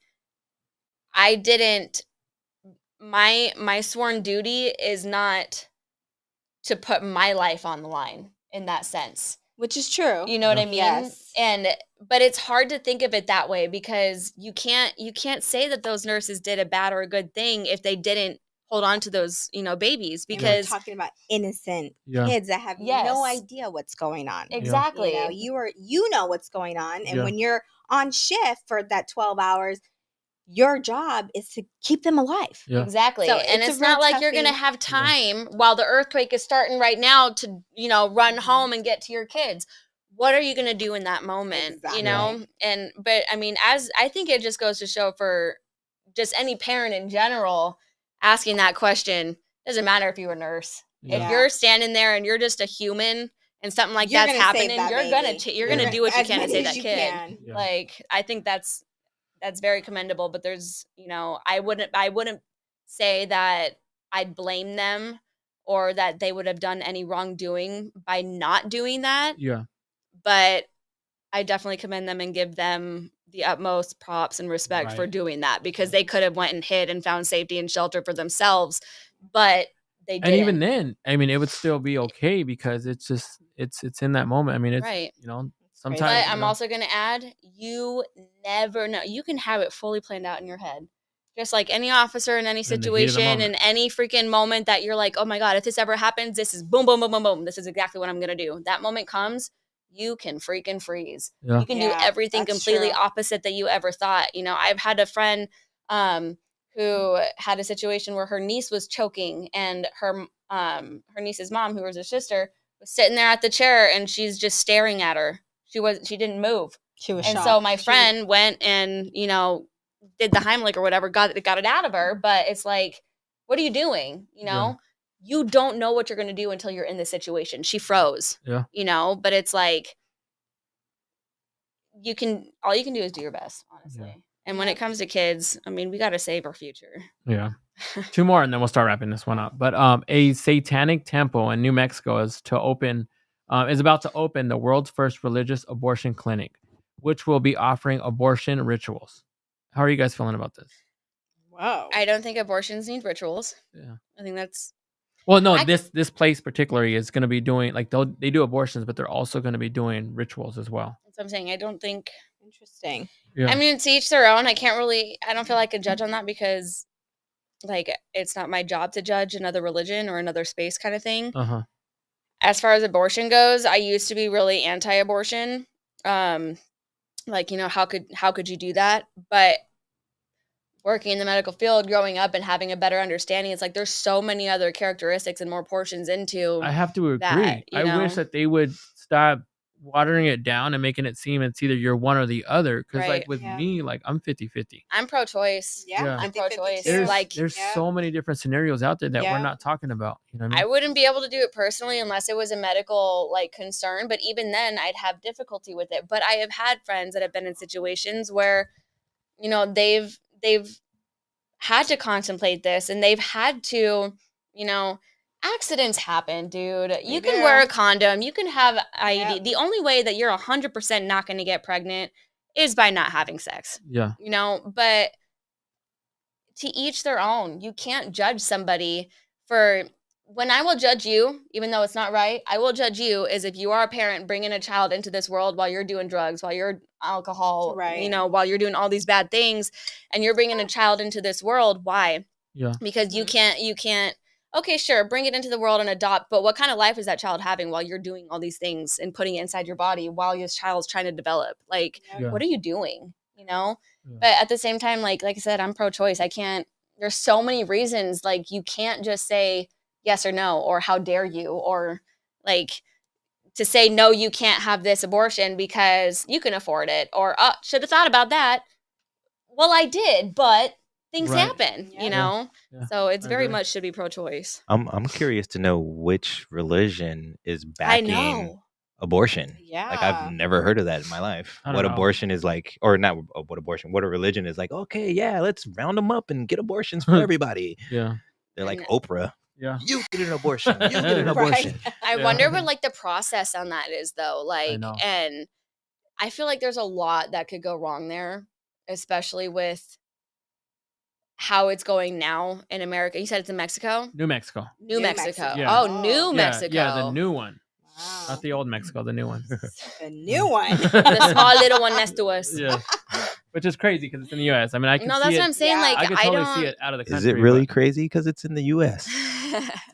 S4: I didn't my sworn duty is not to put my life on the line in that sense.
S2: Which is true.
S4: You know what I mean?
S2: Yes.
S4: But it's hard to think of it that way because you can't say that those nurses did a bad or a good thing if they didn't hold on to those, babies,
S2: And we're
S4: because
S2: talking about innocent
S1: Yeah.
S2: kids that have no
S4: Yes.
S2: idea what's going on.
S4: Exactly.
S2: You know what's going on, and
S1: Yeah.
S2: when you're on shift for that 12 hours, your job is to keep them alive.
S1: Yeah.
S4: Exactly.
S2: So
S4: And
S2: it's a
S4: it's
S2: real
S4: not like
S2: tough
S4: you're going to
S2: thing.
S4: have time while the earthquake is starting right now to, run home and get to your kids. What are you going to do in that moment?
S2: Exactly.
S4: But I mean, as I think it just goes to show for just any parent in general asking that question, doesn't matter if you're a nurse.
S1: Yeah.
S4: If you're standing there and you're just a human and something like
S2: You're
S4: that's
S2: gonna save
S4: happening,
S2: that
S4: you're
S2: baby.
S4: you're gonna do what you
S2: As
S4: can to
S2: many
S4: save
S2: as
S4: that
S2: you
S4: kid.
S2: can.
S1: Yeah.
S4: Like, I think that's very commendable, but there's, I wouldn't say that I'd blame them or that they would have done any wrongdoing by not doing that.
S1: Yeah.
S4: But I definitely commend them and give them the utmost props and respect for
S1: Right.
S4: doing that, because they could have went and hid and found safety and shelter for themselves, but they didn't.
S1: And even then, I mean, it would still be okay because it's just it's in that moment. I mean, it's
S4: Right.
S1: sometimes.
S4: But I'm also going to add, you never know. You can have it fully planned out in your head. Just like any officer in any
S1: In the heat of the
S4: situation, in
S1: moment.
S4: any freaking moment that you're like, oh my God, if this ever happens, this is boom, boom, boom, boom, boom. This is exactly what I'm going to do. That moment comes, you can freaking freeze.
S1: Yeah.
S4: You can do
S2: Yeah,
S4: everything
S2: that's
S4: completely
S2: true.
S4: opposite that you ever thought. I've had a friend who had a situation where her niece was choking, and her niece's mom, who was her sister, was sitting there at the chair, and she's just staring at her. She didn't move.
S2: She was
S4: And
S2: shocked.
S4: so my friend went and, did the Heimlich or whatever, got it out of her. But it's like, what are you doing?
S1: Yeah.
S4: You don't know what you're going to do until you're in this situation. She froze.
S1: Yeah.
S4: But it's like, all you can do is do your best, honestly.
S1: Yeah.
S4: And when it comes to kids, I mean, we got to save our future.
S1: Yeah. 2 more and then we'll start wrapping this one up. But a satanic temple in New Mexico is about to open the world's first religious abortion clinic, which will be offering abortion rituals. How are you guys feeling about this?
S2: Whoa.
S4: I don't think abortions need rituals.
S1: Yeah.
S4: I think that's
S1: Well, no, this place particularly is going to be doing they do abortions, but they're also going to be doing rituals as well.
S4: what I'm saying. I don't think.
S2: Interesting.
S1: Yeah.
S4: I mean, to each their own. I don't feel like a judge on that, because like it's not my job to judge another religion or another space kind of thing.
S1: Uh-huh.
S4: As far as abortion goes, I used to be really anti-abortion. Like, how could you do that? But working in the medical field, growing up and having a better understanding, it's like there's so many other characteristics and more portions into.
S1: I have to agree.
S4: that,
S1: I wish that they would stop watering it down and making it seem it's either you're one or the other. Because
S4: Right.
S1: like with
S2: Yeah.
S1: me, like I'm 50-50.
S4: I'm pro-choice.
S2: Yeah,
S1: Yeah.
S4: I'm
S2: 50-50
S4: pro-choice.
S2: too.
S1: There's
S2: Yeah.
S1: so many different scenarios out there that
S2: Yeah.
S1: we're not talking about. You know what I
S4: I
S1: mean?
S4: wouldn't be able to do it personally unless it was a medical concern, but even then I'd have difficulty with it. But I have had friends that have been in situations where, they've had to contemplate this, and they've had to, accidents happen, dude. You can wear a condom, you can have IUD.
S2: Yep.
S4: The only way that you're 100% not going to get pregnant is by not having sex.
S1: Yeah.
S4: But to each their own. You can't judge somebody for. When I will judge you, even though it's not right, I will judge you as if you are a parent bringing a child into this world while you're doing drugs, while you're alcohol,
S2: Right.
S4: while you're doing all these bad things, and you're bringing a child into this world. Why?
S1: Yeah.
S4: Because you can't. Okay, sure, bring it into the world and adopt, but what kind of life is that child having while you're doing all these things and putting it inside your body while your child's trying to develop? Like,
S1: Yeah.
S4: what are you doing?
S1: Yeah.
S4: But at the same time, like I said, I'm pro-choice. I can't. There's so many reasons. Like, you can't just say yes or no, or how dare you, or like to say no, you can't have this abortion because you can afford it, or should have thought about that. Well, I did, but things
S1: Right.
S4: happen,
S2: Yeah.
S1: Yeah.
S4: So it's
S1: I
S4: very
S1: agree.
S4: much should be pro-choice.
S5: I'm curious to know which religion is
S4: I
S5: backing
S4: know.
S5: abortion. Like,
S2: Yeah.
S5: I've never heard of that in my life.
S1: I don't
S5: What
S1: know.
S5: abortion is like, or not what abortion, what a religion is like, okay, yeah, let's round them up and get abortions for everybody.
S1: Yeah.
S5: They're like
S4: And-
S5: Oprah.
S1: Yeah.
S5: You get an abortion. You get an
S1: Right.
S5: abortion.
S4: I
S1: Yeah.
S4: wonder what like the process on that is though. Like,
S1: know.
S4: and I feel like there's a lot that could go wrong there, especially with how it's going now in America. You said it's in Mexico?
S1: New Mexico.
S4: New
S2: New
S4: Mexico.
S2: Mexico.
S1: Yeah.
S4: Oh, New Mexico.
S1: Yeah, the new one.
S2: Wow.
S1: Not the old Mexico, the new one.
S2: The new one.
S4: The small little one next to us.
S1: Yeah. Which is crazy because it's in the U.S. I mean, I can
S4: No,
S1: see
S4: that's
S1: it.
S4: what I'm saying.
S2: Yeah.
S4: Like,
S1: I can
S4: I
S1: totally
S4: don't
S1: see it out of the country.
S5: Is it really
S1: but-
S5: crazy because it's in the U.S.?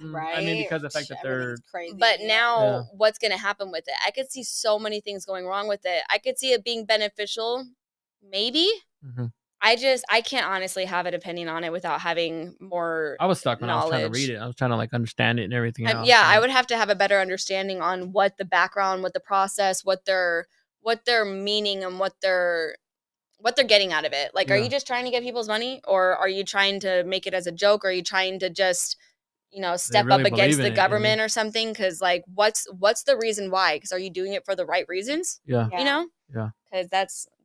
S2: Right.
S1: I mean, because of the fact that they're.
S2: Everything's crazy.
S4: But now,
S1: Yeah.
S4: what's going to happen with it? I could see so many things going wrong with it. I could see it being beneficial, maybe.
S1: Mhm.
S4: I can't honestly have an opinion on it without having more.
S1: I was stuck when I was trying to
S4: knowledge.
S1: read it. I was trying to like understand it and everything else.
S4: Yeah, I
S1: and-
S4: would have to have a better understanding on what the background, what the process, what their meaning, and what they're getting out of it. Like, are
S1: Yeah.
S4: you just trying to get people's money, or are you trying to make it as a joke? Or are you trying to just, step
S1: really
S4: up against
S1: believe in
S4: the
S1: it,
S4: government or something? Because like, what's the reason why? Because are you doing it for the right reasons?
S1: Yeah.
S2: Yeah.
S1: Yeah.
S4: Because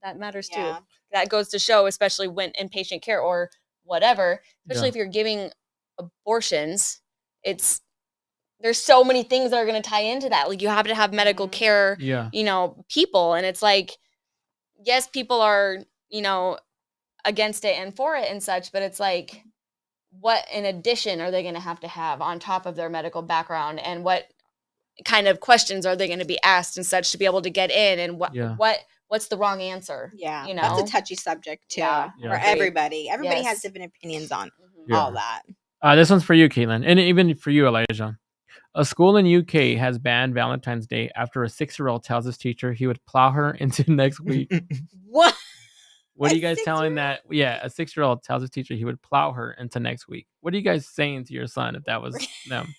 S4: that matters too.
S2: Yeah.
S4: That goes to show, especially when in patient care or whatever, especially
S1: Yeah.
S4: if you're giving abortions, there's so many things that are going to tie into that. Like, you have to have medical
S2: Mhm.
S4: care,
S1: Yeah.
S4: people. And it's like, yes, people are, against it and for it and such, but it's like, what in addition are they going to have on top of their medical background, and what kind of questions are they going to be asked and such to be able to get in, and
S1: Yeah.
S4: what's the wrong answer?
S2: Yeah.
S4: You
S2: That's
S4: know?
S2: a touchy subject too.
S4: Yeah.
S1: Yeah.
S2: For
S4: Agreed.
S2: everybody. Everybody has
S4: Yes.
S2: different opinions on
S4: Mhm.
S1: Yeah.
S2: all that.
S1: This one's for you, Caitlin, and even for you, Elijah. A school in UK has banned Valentine's Day after a 6-year-old tells his teacher he would plow her into next week.
S2: What?
S1: What are
S2: A
S1: you guys telling
S2: 6-year-old?
S1: that? Yeah, a 6-year-old tells his teacher he would plow her into next week. What are you guys saying to your son if that was them?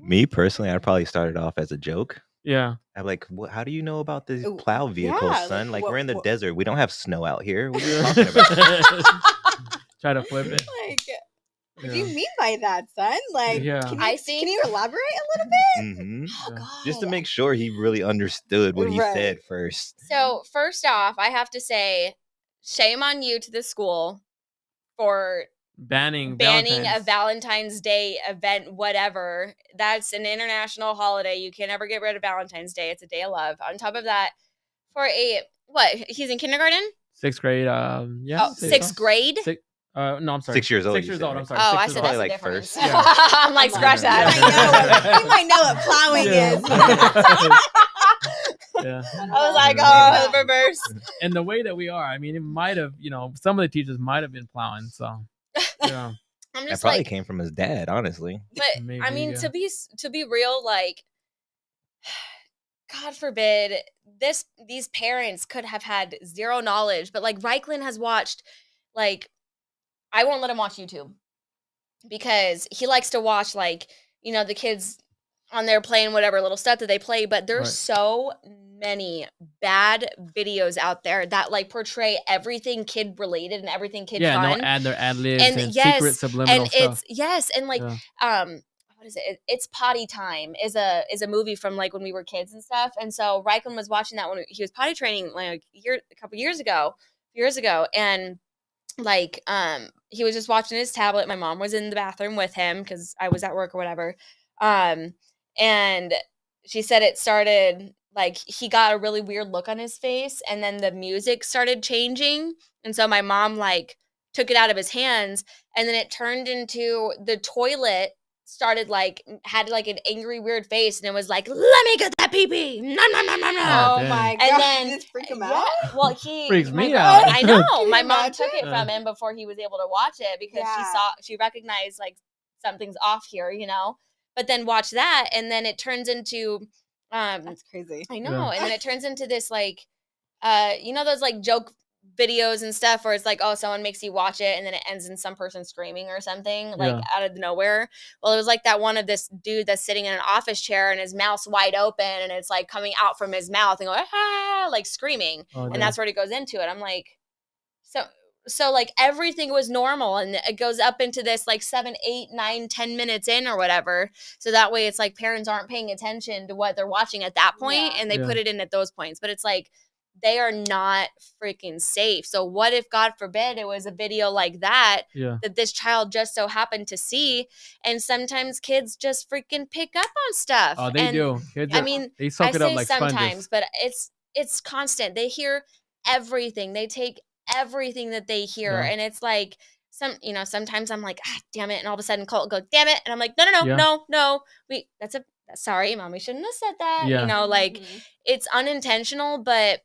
S5: Me personally, I'd probably start it off as a joke.
S1: Yeah.
S5: I'm like, how do you know about these
S2: Ooh,
S5: plow vehicles,
S2: yeah,
S5: son?
S2: like,
S5: Like, we're in the
S2: what-
S5: desert. We don't have snow out here. What are you
S1: Yeah.
S5: talking about?
S1: Try to flip it.
S2: Like, what do
S1: Yeah.
S2: you mean by that, son? Like,
S1: Yeah.
S2: can,
S4: I
S2: you,
S4: think-
S2: can you elaborate a little bit?
S5: Mhm.
S2: Oh,
S1: Yeah.
S2: God.
S5: Just to make sure he really understood what he
S2: Right.
S5: said first.
S4: So first off, I have to say, shame on you to the school for
S1: Banning
S4: banning a
S1: Valentine's.
S4: Valentine's Day event, whatever. That's an international holiday. You can never get rid of Valentine's Day. It's a day of love. On top of that, for he's in kindergarten?
S1: 6th grade. Yeah.
S4: Oh,
S1: I'd say
S4: sixth
S1: so.
S4: grade?
S1: No, I'm sorry.
S5: 6 years old,
S1: 6
S5: you
S1: years
S5: said,
S1: old. I'm
S5: right?
S1: sorry.
S4: Oh,
S1: 6
S4: I
S1: years
S4: said
S1: old.
S4: that's
S5: Probably
S4: the
S5: like
S4: difference.
S5: first.
S1: Yeah.
S4: I'm like, scratch
S1: Yeah.
S4: that.
S2: You might know what plowing
S1: Yeah.
S2: is.
S1: Yeah.
S4: I was like,
S2: Yeah.
S4: oh, reverse.
S1: And the way that we are, I mean, it might have, some of the teachers might have been plowing. So, yeah.
S4: I'm
S5: That
S4: just
S5: probably
S4: like,
S5: came from his dad, honestly.
S4: but I
S1: Maybe,
S4: mean,
S1: yeah.
S4: to be real, like, God forbid, these parents could have had zero knowledge, but like Reichland has watched, like, I won't let him watch YouTube because he likes to watch, like, the kids on there playing whatever little stuff that they play, but there's
S1: Right.
S4: so many bad videos out there that like portray everything kid related and everything kid
S1: Yeah,
S4: fun.
S1: no add their ad libs
S4: And
S1: and
S4: yes,
S1: secret subliminal
S4: and
S1: stuff.
S4: and like
S1: Yeah.
S4: what is it? It's Potty Time is a movie from like when we were kids and stuff. And so Reichland was watching that when he was potty training like a couple years ago, and like he was just watching his tablet. My mom was in the bathroom with him because I was at work or whatever. And she said it started like he got a really weird look on his face, and then the music started changing, and so my mom like took it out of his hands, and then it turned into the toilet started like had like an angry weird face, and it was like, let me get that pee-pee. No, no, no, no, no.
S1: Oh,
S2: Oh
S1: dang.
S2: my
S4: And
S2: god!
S4: then
S2: Did this freak him
S4: yeah,
S2: out?
S4: well, he
S1: Freaks
S4: my
S1: me
S4: mom-
S1: out.
S4: I know.
S2: Can you
S4: My mom
S2: imagine?
S4: took it from him before he was able to watch it because
S2: Yeah.
S4: she recognized like something's off here, But then watch that, and then it turns into
S2: That's crazy.
S4: I know,
S1: Yeah.
S4: and then it turns into this like those like joke videos and stuff where it's like, oh, someone makes you watch it and then it ends in some person screaming or something like
S1: Yeah.
S4: out of nowhere. Well, it was like that one of this dude that's sitting in an office chair and his mouth's wide open and it's like coming out from his mouth and going, ah, like screaming.
S1: Oh,
S4: And
S1: dang.
S4: that's where it goes into it. I'm like, so like everything was normal and it goes up into this like 7, 8, 9, 10 minutes in or whatever. So that way it's like parents aren't paying attention to what they're watching at that point
S2: Yeah.
S4: and they
S1: Yeah.
S4: put it in at those points. But it's like, they are not freaking safe. So what if, God forbid, it was a video like that that this child just so happened to see? And sometimes kids just freaking pick up on stuff.
S1: Oh, they do. Kids,
S4: I mean,
S1: they soak
S4: I
S1: it up
S4: say
S1: like
S4: sometimes,
S1: sponges.
S4: but it's constant. They hear everything. They take everything that they hear, and it's like sometimes I'm like, damn it, and all of a sudden Colt go, damn it, and I'm like, no, sorry, Mom, we shouldn't have said that. Like it's unintentional, but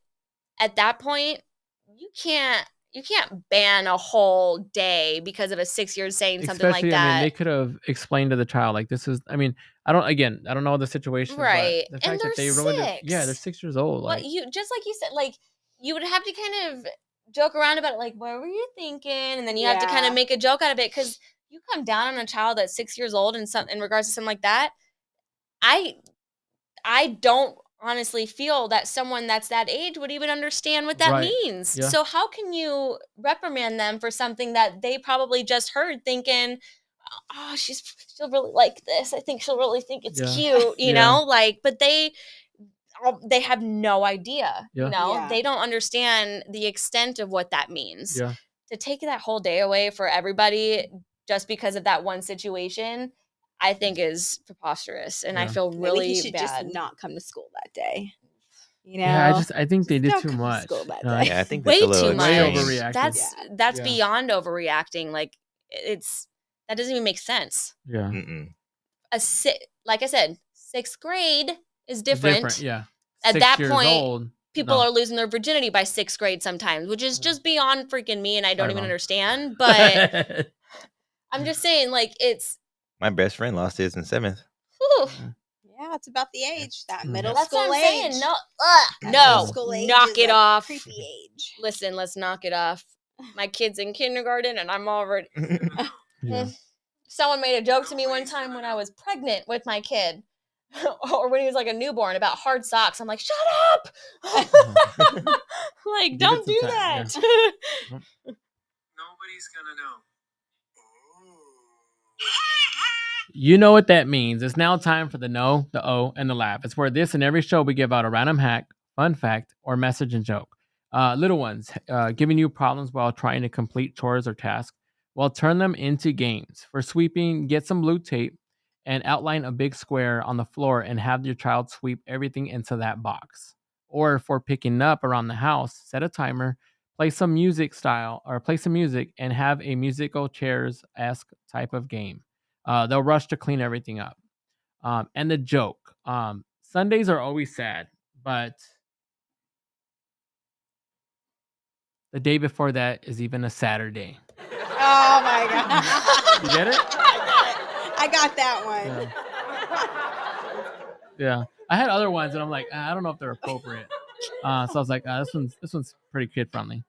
S4: at that point, you can't ban a whole day because of a 6-year-old saying something like that.
S1: I mean, they could have explained to the child like, this is. I mean, I don't know the situation,
S4: right?
S1: But the fact
S4: and they're
S1: that they
S4: 6.
S1: they're 6 years old. Like,
S4: you just like you said, like you would have to kind of joke around about it, like, what were you thinking? And then you have to kind of make a joke out of it, because you come down on a child that's 6 years old in regards to something like that. I don't honestly feel that someone that's that age would even understand what that means.
S1: Yeah.
S4: So how can you reprimand them for something that they probably just heard, thinking, oh, she'll really like this. I think she'll really think it's cute, you know? Like, but they have no idea, They don't understand the extent of what that means.
S1: Yeah.
S4: To take that whole day away for everybody just because of that one situation, I think is preposterous, and I feel really
S2: he should
S4: bad.
S2: just not come to school that day.
S1: Yeah, I think they did too much.
S5: Yeah, I think
S4: way
S5: that's a
S4: too
S5: little
S4: much.
S5: extreme.
S4: That's beyond overreacting. Like that doesn't even make sense.
S1: Yeah.
S4: Like I said, 6th grade is different.
S1: Yeah.
S4: At that point, people are losing their virginity by 6th grade sometimes, which is just beyond freaking me, and I don't even understand. But I'm just saying, like, it's.
S5: My best friend lost his in 7th.
S2: Yeah, it's about the age, that middle
S4: That's
S2: school
S4: what I'm
S2: age.
S4: saying. Knock it off.
S2: Creepy age.
S4: Listen, let's knock it off. My kid's in kindergarten, and I'm already. Someone made a joke to me one time when I was pregnant with my kid, or when he was like a newborn, about hard socks. I'm like, shut up! Like, don't do that.
S6: Nobody's gonna know.
S1: You know what that means. It's now time for the no, the O, and the laugh. It's where this and every show we give out a random hack, fun fact, or message and joke. Little ones, giving you problems while trying to complete chores or tasks. Well, turn them into games. For sweeping, get some blue tape and outline a big square on the floor and have your child sweep everything into that box. Or for picking up around the house, set a timer, play some music and have a musical chairs-esque type of game. They'll rush to clean everything up. And the joke. Sundays are always sad, but the day before that is even a Saturday.
S2: Oh my God.
S1: You get it?
S2: I got that one.
S1: Yeah. I had other ones and I'm like, I don't know if they're appropriate. So I was like, this one's pretty kid friendly.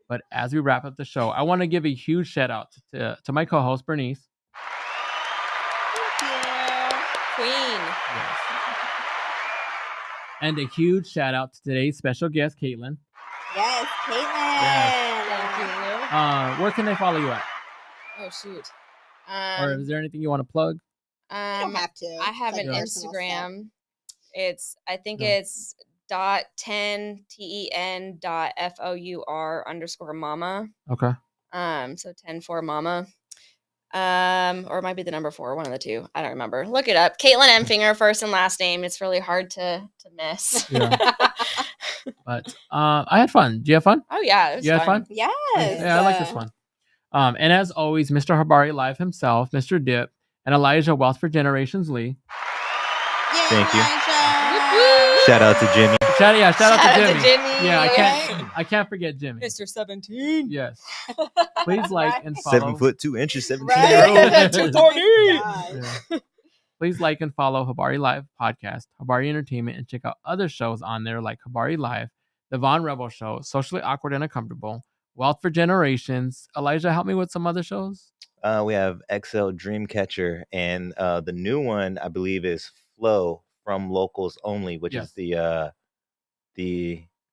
S1: But as we wrap up the show, I want to give a huge shout out to my co-host Bernice.
S4: Queen.
S1: Yes. And a huge shout out to today's special guest, Caitlin.
S2: Yes, Caitlin.
S4: Thank you.
S1: Where can they follow you at?
S4: Oh shoot.
S1: Or is there anything you want to plug?
S2: You don't have to.
S4: I have an Instagram. It's it's .10 ten.four_mama.
S1: Okay.
S4: So 10 for mama. Or it might be the number 4, one of the two. I don't remember. Look it up. Caitlin Empfinger, first and last name. It's really hard to miss.
S1: Yeah. But I had fun. Did you have fun?
S4: Oh yeah, it was
S1: had fun?
S2: Yes.
S1: Yeah, I like this one. And as always, Mr. Habari Live himself, Mr. Dip, and Elijah Wealth for Generations Lee.
S2: Yay,
S5: Thank you.
S2: Elijah.
S5: Shout out to Jimmy.
S1: Shout out to Jimmy.
S4: Jimmy.
S1: Yeah, I can't forget Jimmy.
S4: Mr. 17.
S1: Yes. Please like and follow.
S5: 7 foot 2 inches, 17
S2: Right.
S5: year old.
S4: 240.
S1: Yeah. Please like and follow Habari Live Podcast, Habari Entertainment, and check out other shows on there like Habari Live, The Von Rebel Show, Socially Awkward and Uncomfortable, Wealth for Generations. Elijah, help me with some other shows.
S5: We have XL Dreamcatcher, and the new one I believe is Flow from Locals Only, which is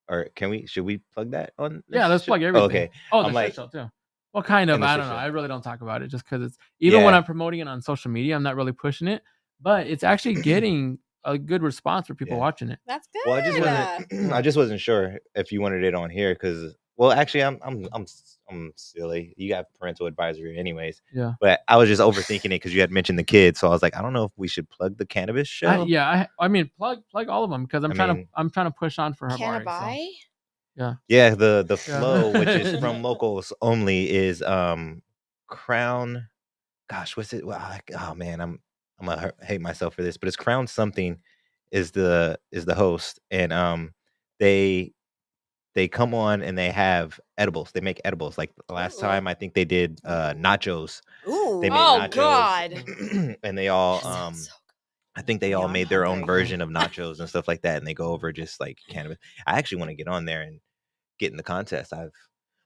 S5: or should we plug that on?
S1: Yeah, let's plug everything.
S5: Okay.
S1: Oh, the
S5: I'm like,
S1: show too. Well, kind of.
S5: in the
S1: I don't
S5: shit
S1: know.
S5: show.
S1: I really don't talk about it just because it's even when I'm promoting it on social media, I'm not really pushing it. But it's actually getting a good response for people
S5: Yeah.
S1: watching it.
S2: That's good.
S5: Well, I just wasn't sure if you wanted it on here because, well, actually, I'm silly. You got parental advisory, anyways.
S1: Yeah.
S5: But I was just overthinking it because you had mentioned the kids, so I was like, I don't know if we should plug the cannabis show.
S1: I mean, plug all of them because I'm trying to push on for Habari.
S4: Can I
S1: so.
S4: buy?
S5: Yeah, the
S1: Yeah.
S5: flow, which is from locals only, is Crown. Gosh, what's it? Well, oh man, I'm gonna hate myself for this, but it's Crown something is the host, and they come on and they have edibles. They make edibles. Like the last time, I think they did nachos.
S2: Ooh.
S5: They made
S4: Oh,
S5: nachos,
S4: God.
S5: and they all
S4: That sounds so
S5: I think they
S2: Now
S5: all
S2: I'm
S5: made their own
S2: hungry.
S5: version of nachos and stuff like that, and they go over just like cannabis. I actually want to get on there and get in the contest. A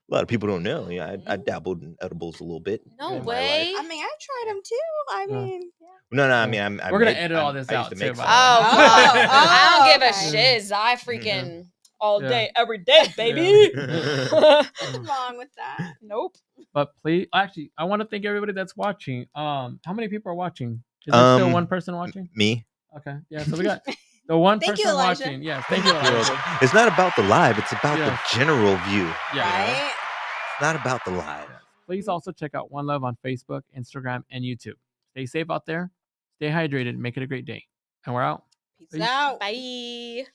S5: lot of people don't know. Yeah, I dabbled in edibles a little bit.
S4: No
S5: in my
S4: way.
S5: life.
S2: I mean, I tried them too. I
S1: Yeah.
S2: mean, yeah.
S5: No, I
S1: Yeah.
S5: mean,
S1: We're gonna edit all this
S5: I used
S1: out
S5: to
S1: too,
S5: make
S1: by
S5: some.
S1: the way.
S4: Oh, God. I don't give a
S2: okay.
S4: shiz. I freaking all
S1: Yeah.
S4: day, every day, baby.
S2: Nothing wrong with that.
S4: Nope.
S1: But please, actually, I want to thank everybody that's watching. How many people are watching? Is there still one person watching?
S5: Me.
S1: Okay, yeah. So we got the one
S2: Thank you,
S1: person
S2: Elijah.
S1: watching. Yeah, thank you, Elijah.
S5: It's not about the live. It's about
S1: Yeah.
S5: the general view.
S1: Yeah.
S2: Right?
S5: It's not about the live.
S1: Please also check out One Love on Facebook, Instagram, and YouTube. Stay safe out there. Stay hydrated. Make it a great day. And we're out.
S2: Peace out.
S4: Bye.